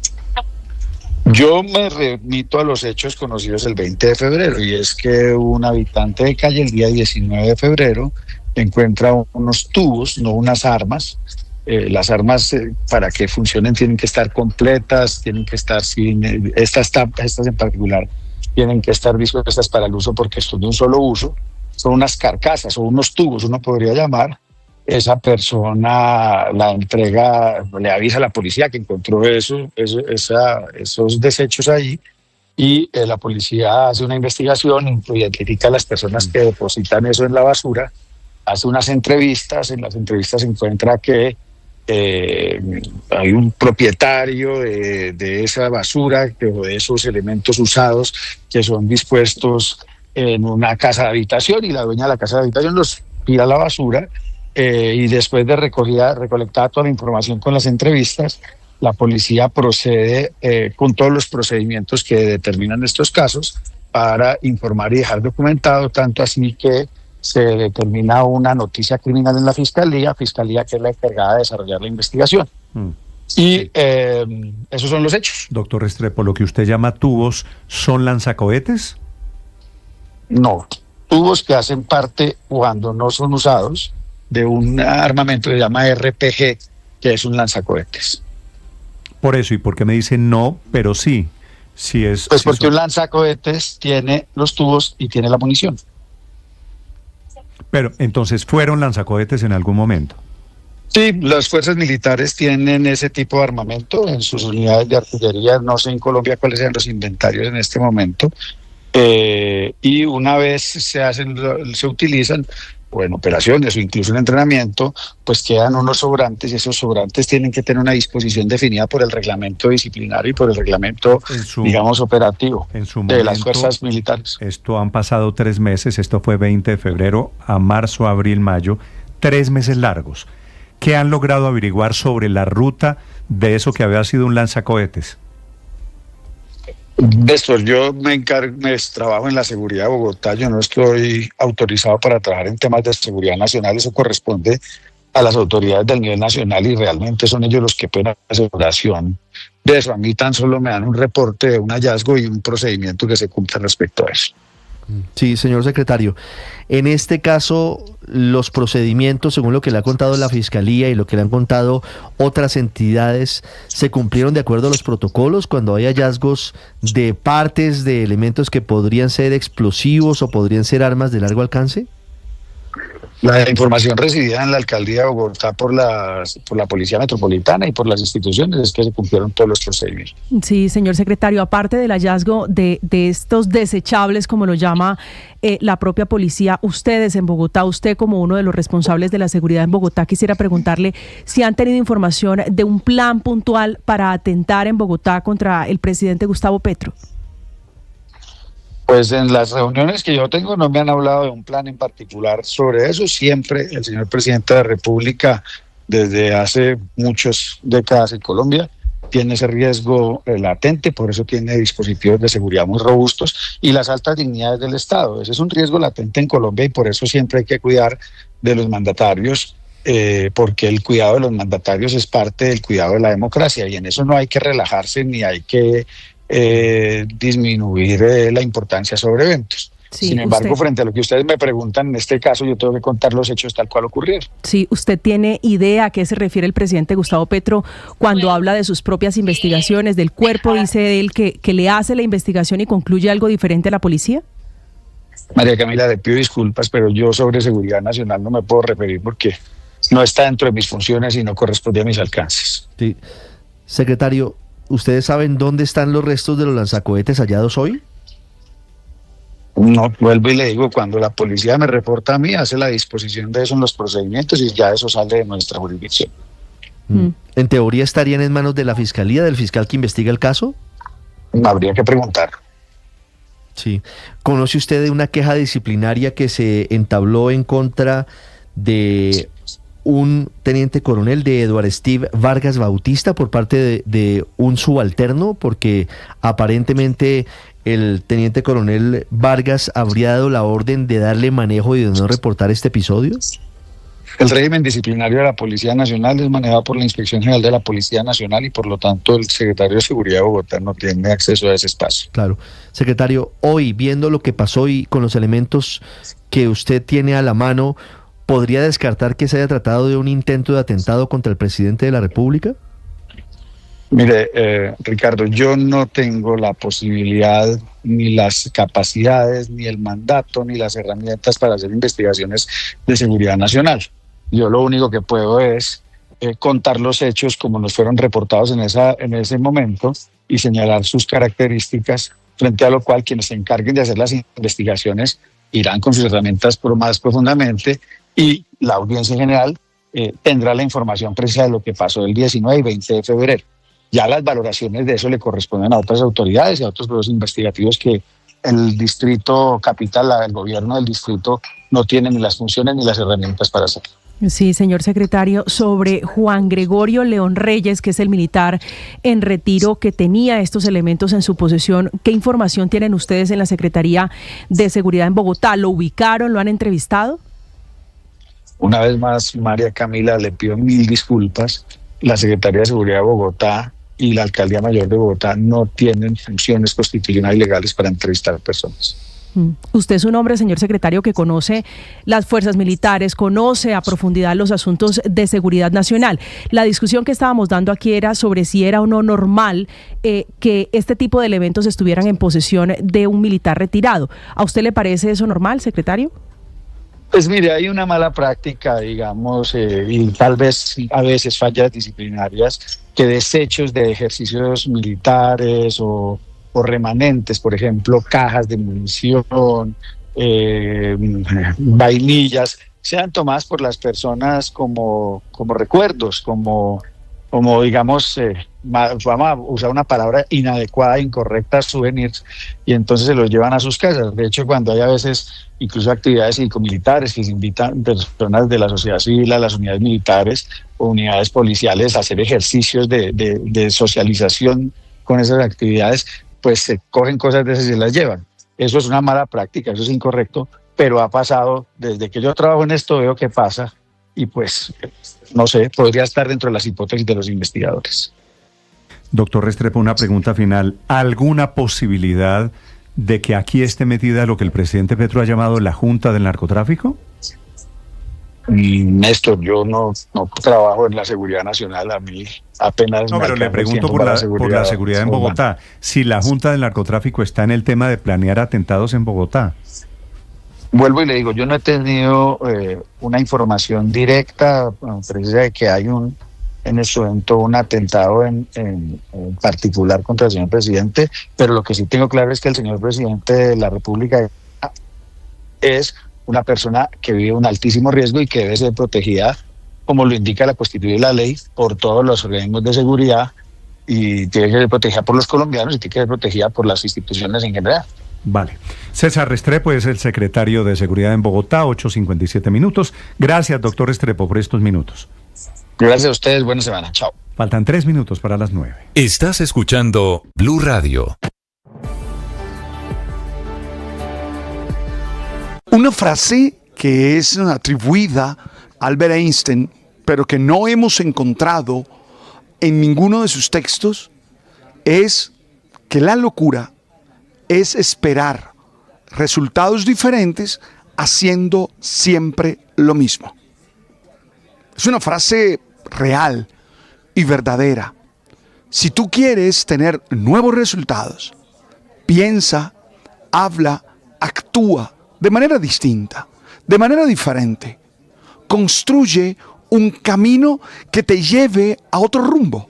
Yo me remito a los hechos conocidos el 20 de febrero, y es que un habitante de calle el día 19 de febrero encuentra unos tubos, no unas armas. Las armas, para que funcionen, tienen que estar completas, tienen que estar sin... Estas en particular tienen que estar dispuestas para el uso, porque esto es de un solo uso. Son unas carcasas o unos tubos, uno podría llamar, esa persona la entrega, le avisa a la policía que encontró esos desechos ahí, y la policía hace una investigación, identifica a las personas que depositan eso en la basura, hace unas entrevistas, en las entrevistas se encuentra que hay un propietario de esa basura, o de esos elementos usados que son dispuestos en una casa de habitación, y la dueña de la casa de habitación los tira a la basura, y después de recolectar toda la información con las entrevistas, la policía procede con todos los procedimientos que determinan estos casos para informar y dejar documentado, tanto así que se determina una noticia criminal en la fiscalía que es la encargada de desarrollar la investigación. Y esos son los hechos.
Doctor Restrepo, ¿lo que usted llama tubos son lanzacohetes?
No, tubos que hacen parte, cuando no son usados, de un armamento que se llama RPG, que es un lanzacohetes.
Por eso, ¿y por qué me dicen no, pero sí? Si es,
pues
si
porque
son...
un lanzacohetes tiene los tubos y tiene la munición.
Pero entonces, ¿fueron lanzacohetes en algún momento?
Sí, las fuerzas militares tienen ese tipo de armamento en sus unidades de artillería. No sé en Colombia cuáles sean los inventarios en este momento. Y una vez se utilizan, o en operaciones o incluso en entrenamiento, pues quedan unos sobrantes, y esos sobrantes tienen que tener una disposición definida por el reglamento disciplinario y por el reglamento, digamos, operativo de las fuerzas militares.
Esto han pasado 3 meses, esto fue 20 de febrero a marzo, abril, mayo, 3 meses largos. ¿Qué han logrado averiguar sobre la ruta de eso que había sido un lanzacohetes?
Néstor, yo trabajo en la seguridad de Bogotá, yo no estoy autorizado para trabajar en temas de seguridad nacional, eso corresponde a las autoridades del nivel nacional y realmente son ellos los que pueden hacer aseguración de eso. A mí tan solo me dan un reporte de un hallazgo y un procedimiento que se cumpla respecto a eso.
Sí, señor secretario. En este caso, los procedimientos, según lo que le ha contado la Fiscalía y lo que le han contado otras entidades, ¿se cumplieron de acuerdo a los protocolos cuando hay hallazgos de partes de elementos que podrían ser explosivos o podrían ser armas de largo alcance?
La información recibida en la alcaldía de Bogotá por la Policía Metropolitana y por las instituciones es que se cumplieron todos los procedimientos.
Sí, señor secretario, aparte del hallazgo de estos desechables, como lo llama la propia policía, ustedes en Bogotá, usted como uno de los responsables de la seguridad en Bogotá, quisiera preguntarle si han tenido información de un plan puntual para atentar en Bogotá contra el presidente Gustavo Petro.
Pues en las reuniones que yo tengo no me han hablado de un plan en particular sobre eso. Siempre el señor presidente de la República, desde hace muchas décadas en Colombia, tiene ese riesgo latente, por eso tiene dispositivos de seguridad muy robustos y las altas dignidades del Estado. Ese es un riesgo latente en Colombia y por eso siempre hay que cuidar de los mandatarios, porque el cuidado de los mandatarios es parte del cuidado de la democracia y en eso no hay que relajarse ni hay que disminuir la importancia sobre eventos. Sí, sin embargo, frente a lo que ustedes me preguntan, en este caso yo tengo que contar los hechos tal cual ocurrieron.
Sí, ¿usted tiene idea a qué se refiere el presidente Gustavo Petro cuando habla de sus propias investigaciones, del cuerpo, dice él, que le hace la investigación y concluye algo diferente a la policía?
María Camila, le pido disculpas, pero yo sobre seguridad nacional no me puedo referir porque no está dentro de mis funciones y no corresponde a mis alcances.
Sí. Secretario, ¿ustedes saben dónde están los restos de los lanzacohetes hallados hoy?
No, vuelvo y le digo, cuando la policía me reporta a mí, hace la disposición de eso en los procedimientos y ya eso sale de nuestra jurisdicción.
¿En teoría estarían en manos de la Fiscalía, del fiscal que investiga el caso?
Habría que preguntar.
Sí. ¿Conoce usted de una queja disciplinaria que se entabló en contra de un teniente coronel, de Eduardo Steve Vargas Bautista, por parte de un subalterno? Porque aparentemente el teniente coronel Vargas habría dado la orden de darle manejo y de no reportar este episodio.
El régimen disciplinario de la Policía Nacional es manejado por la Inspección General de la Policía Nacional y por lo tanto el secretario de Seguridad de Bogotá no tiene acceso a ese espacio.
Claro. Secretario, hoy viendo lo que pasó y con los elementos que usted tiene a la mano, ¿podría descartar que se haya tratado de un intento de atentado contra el presidente de la República?
Mire, Ricardo, yo no tengo la posibilidad, ni las capacidades, ni el mandato, ni las herramientas para hacer investigaciones de seguridad nacional. Yo lo único que puedo es contar los hechos como nos fueron reportados en ese momento y señalar sus características, frente a lo cual quienes se encarguen de hacer las investigaciones irán con sus herramientas más profundamente, y la audiencia en general tendrá la información precisa de lo que pasó el 19 y 20 de febrero. Ya las valoraciones de eso le corresponden a otras autoridades y a otros procesos investigativos que el distrito capital, el gobierno del distrito, no tiene ni las funciones ni las herramientas para hacerlo.
Sí, señor secretario, sobre Juan Gregorio León Reyes, que es el militar en retiro que tenía estos elementos en su posesión, ¿qué información tienen ustedes en la Secretaría de Seguridad en Bogotá? ¿Lo ubicaron? ¿Lo han entrevistado?
Una vez más, María Camila, le pido mil disculpas. La Secretaría de Seguridad de Bogotá y la Alcaldía Mayor de Bogotá no tienen funciones constitucionales y legales para entrevistar personas.
Usted es un hombre, señor secretario, que conoce las fuerzas militares, conoce a profundidad los asuntos de seguridad nacional. La discusión que estábamos dando aquí era sobre si era o no normal que este tipo de elementos estuvieran en posesión de un militar retirado. ¿A usted le parece eso normal, secretario?
Pues mire, hay una mala práctica, digamos, y tal vez a veces fallas disciplinarias, que desechos de ejercicios militares o remanentes, por ejemplo, cajas de munición, vainillas, sean tomadas por las personas como recuerdos, como digamos, vamos a usar una palabra inadecuada, incorrecta, souvenirs, y entonces se los llevan a sus casas. De hecho, cuando hay a veces incluso actividades cívico-militares que se invitan personas de la sociedad civil a las unidades militares o unidades policiales a hacer ejercicios de socialización con esas actividades, pues se cogen cosas de esas y se las llevan. Eso es una mala práctica, eso es incorrecto, pero ha pasado, desde que yo trabajo en esto veo que pasa, y pues, no sé, podría estar dentro de las hipótesis de los investigadores.
Doctor Restrepo, una pregunta final. ¿Alguna posibilidad de que aquí esté metida lo que el presidente Petro ha llamado la Junta del Narcotráfico?
Néstor, yo no trabajo en la seguridad nacional, a mí apenas...
No, pero le pregunto por la seguridad en Bogotá. Si la Junta del Narcotráfico está en el tema de planear atentados en Bogotá.
Vuelvo y le digo, yo no he tenido una información directa, precisa de que hay en este momento un atentado en particular contra el señor presidente, pero lo que sí tengo claro es que el señor presidente de la República es una persona que vive un altísimo riesgo y que debe ser protegida, como lo indica la Constitución y la ley, por todos los organismos de seguridad, y tiene que ser protegida por los colombianos y tiene que ser protegida por las instituciones en general.
Vale. César Restrepo es el secretario de Seguridad en Bogotá, 8:57 minutos. Gracias, doctor Restrepo, por estos minutos.
Gracias a ustedes, buena semana, chao.
Faltan 3 minutos para las 9.
Estás escuchando Blue Radio.
Una frase que es atribuida a Albert Einstein, pero que no hemos encontrado en ninguno de sus textos, es que la locura es esperar resultados diferentes haciendo siempre lo mismo. Es una frase real y verdadera. Si tú quieres tener nuevos resultados, piensa, habla, actúa de manera distinta, de manera diferente. Construye un camino que te lleve a otro rumbo,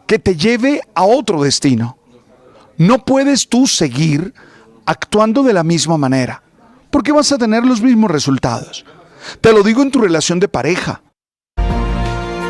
que te lleve a otro destino. No puedes tú seguir actuando de la misma manera, porque vas a tener los mismos resultados. Te lo digo en tu relación de pareja.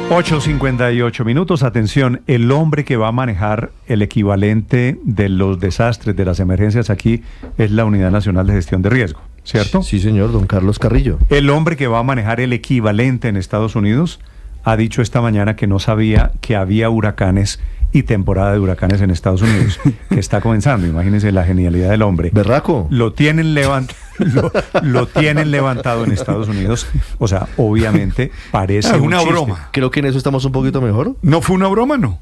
8:58 minutos. Atención, el hombre que va a manejar el equivalente de los desastres, de las emergencias aquí, es la Unidad Nacional de Gestión de Riesgo, ¿cierto?
Sí, señor, don Carlos Carrillo.
El hombre que va a manejar el equivalente en Estados Unidos ha dicho esta mañana que no sabía que había huracanes y temporada de huracanes en Estados Unidos, que está comenzando. Imagínense la genialidad del hombre.
Berraco.
Lo tienen levantado en Estados Unidos. O sea, obviamente parece
una
chiste.
broma.
Creo que en eso estamos un poquito mejor.
¿No fue una broma, no?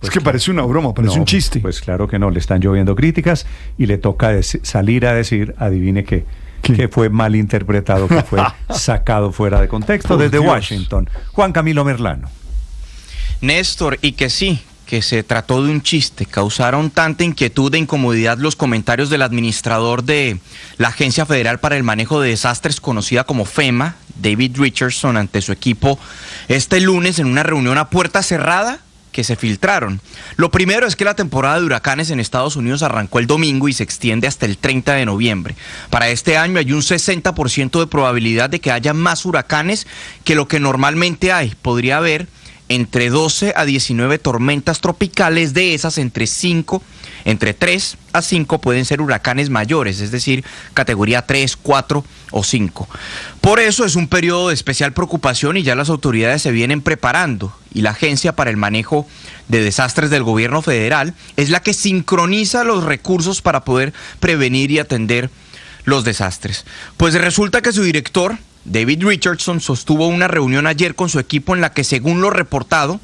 Pues
es que parece una broma, parece un chiste.
Pues claro que no, le están lloviendo críticas y le toca salir a decir, adivine qué, que fue malinterpretado, que fue sacado fuera de contexto. Desde
Dios.
Washington, Juan Camilo Merlano.
Néstor, y que sí, que se trató de un chiste. Causaron tanta inquietud e incomodidad los comentarios del administrador de la Agencia Federal para el Manejo de Desastres, conocida como FEMA, David Richardson, ante su equipo este lunes en una reunión a puerta cerrada que se filtraron. Lo primero es que la temporada de huracanes en Estados Unidos arrancó el domingo y se extiende hasta el 30 de noviembre. Para este año hay un 60% de probabilidad de que haya más huracanes que lo que normalmente hay. Podría haber entre 12 a 19 tormentas tropicales, de esas entre 3 a 5 pueden ser huracanes mayores, es decir, categoría 3, 4 o 5. Por eso es un periodo de especial preocupación y ya las autoridades se vienen preparando, y la Agencia para el Manejo de Desastres del Gobierno Federal es la que sincroniza los recursos para poder prevenir y atender los desastres. Pues resulta que su director, David Richardson, sostuvo una reunión ayer con su equipo en la que, según lo reportado,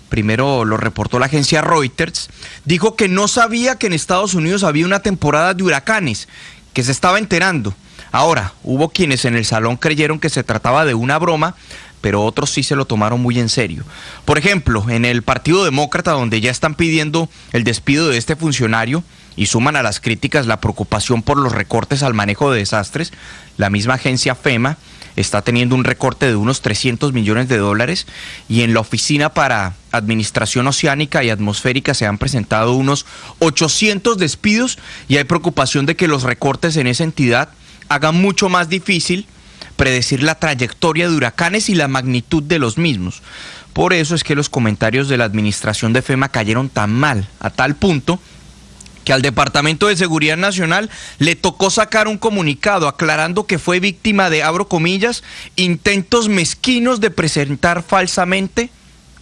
primero lo reportó la agencia Reuters, dijo que no sabía que en Estados Unidos había una temporada de huracanes, que se estaba enterando. Ahora, hubo quienes en el salón creyeron que se trataba de una broma, pero otros sí se lo tomaron muy en serio. Por ejemplo, en el Partido Demócrata, donde ya están pidiendo el despido de este funcionario y suman a las críticas la preocupación por los recortes al manejo de desastres, la misma agencia FEMA está teniendo un recorte de unos $300 millones, y en la Oficina para Administración Oceánica y Atmosférica se han presentado unos 800 despidos, y hay preocupación de que los recortes en esa entidad hagan mucho más difícil predecir la trayectoria de huracanes y la magnitud de los mismos. Por eso es que los comentarios de la administración de FEMA cayeron tan mal, a tal punto que al Departamento de Seguridad Nacional le tocó sacar un comunicado aclarando que fue víctima de, abro comillas, intentos mezquinos de presentar falsamente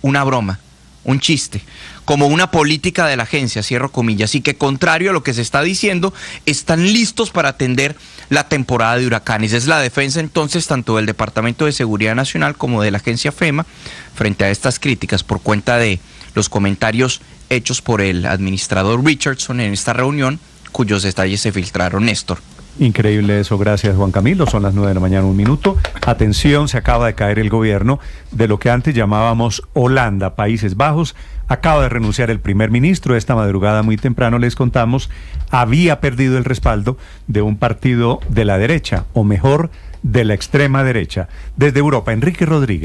una broma, un chiste, como una política de la agencia, cierro comillas, y que, contrario a lo que se está diciendo, están listos para atender la temporada de huracanes. Es la defensa entonces tanto del Departamento de Seguridad Nacional como de la agencia FEMA frente a estas críticas por cuenta de los comentarios hechos por el administrador Richardson en esta reunión, cuyos detalles se filtraron, Néstor.
Increíble eso, gracias Juan Camilo, son las 9 de la mañana, 1 minuto. Atención, se acaba de caer el gobierno de lo que antes llamábamos Holanda, Países Bajos. Acaba de renunciar el primer ministro. Esta madrugada muy temprano les contamos, había perdido el respaldo de un partido de la derecha, o mejor, de la extrema derecha. Desde Europa, Enrique Rodríguez.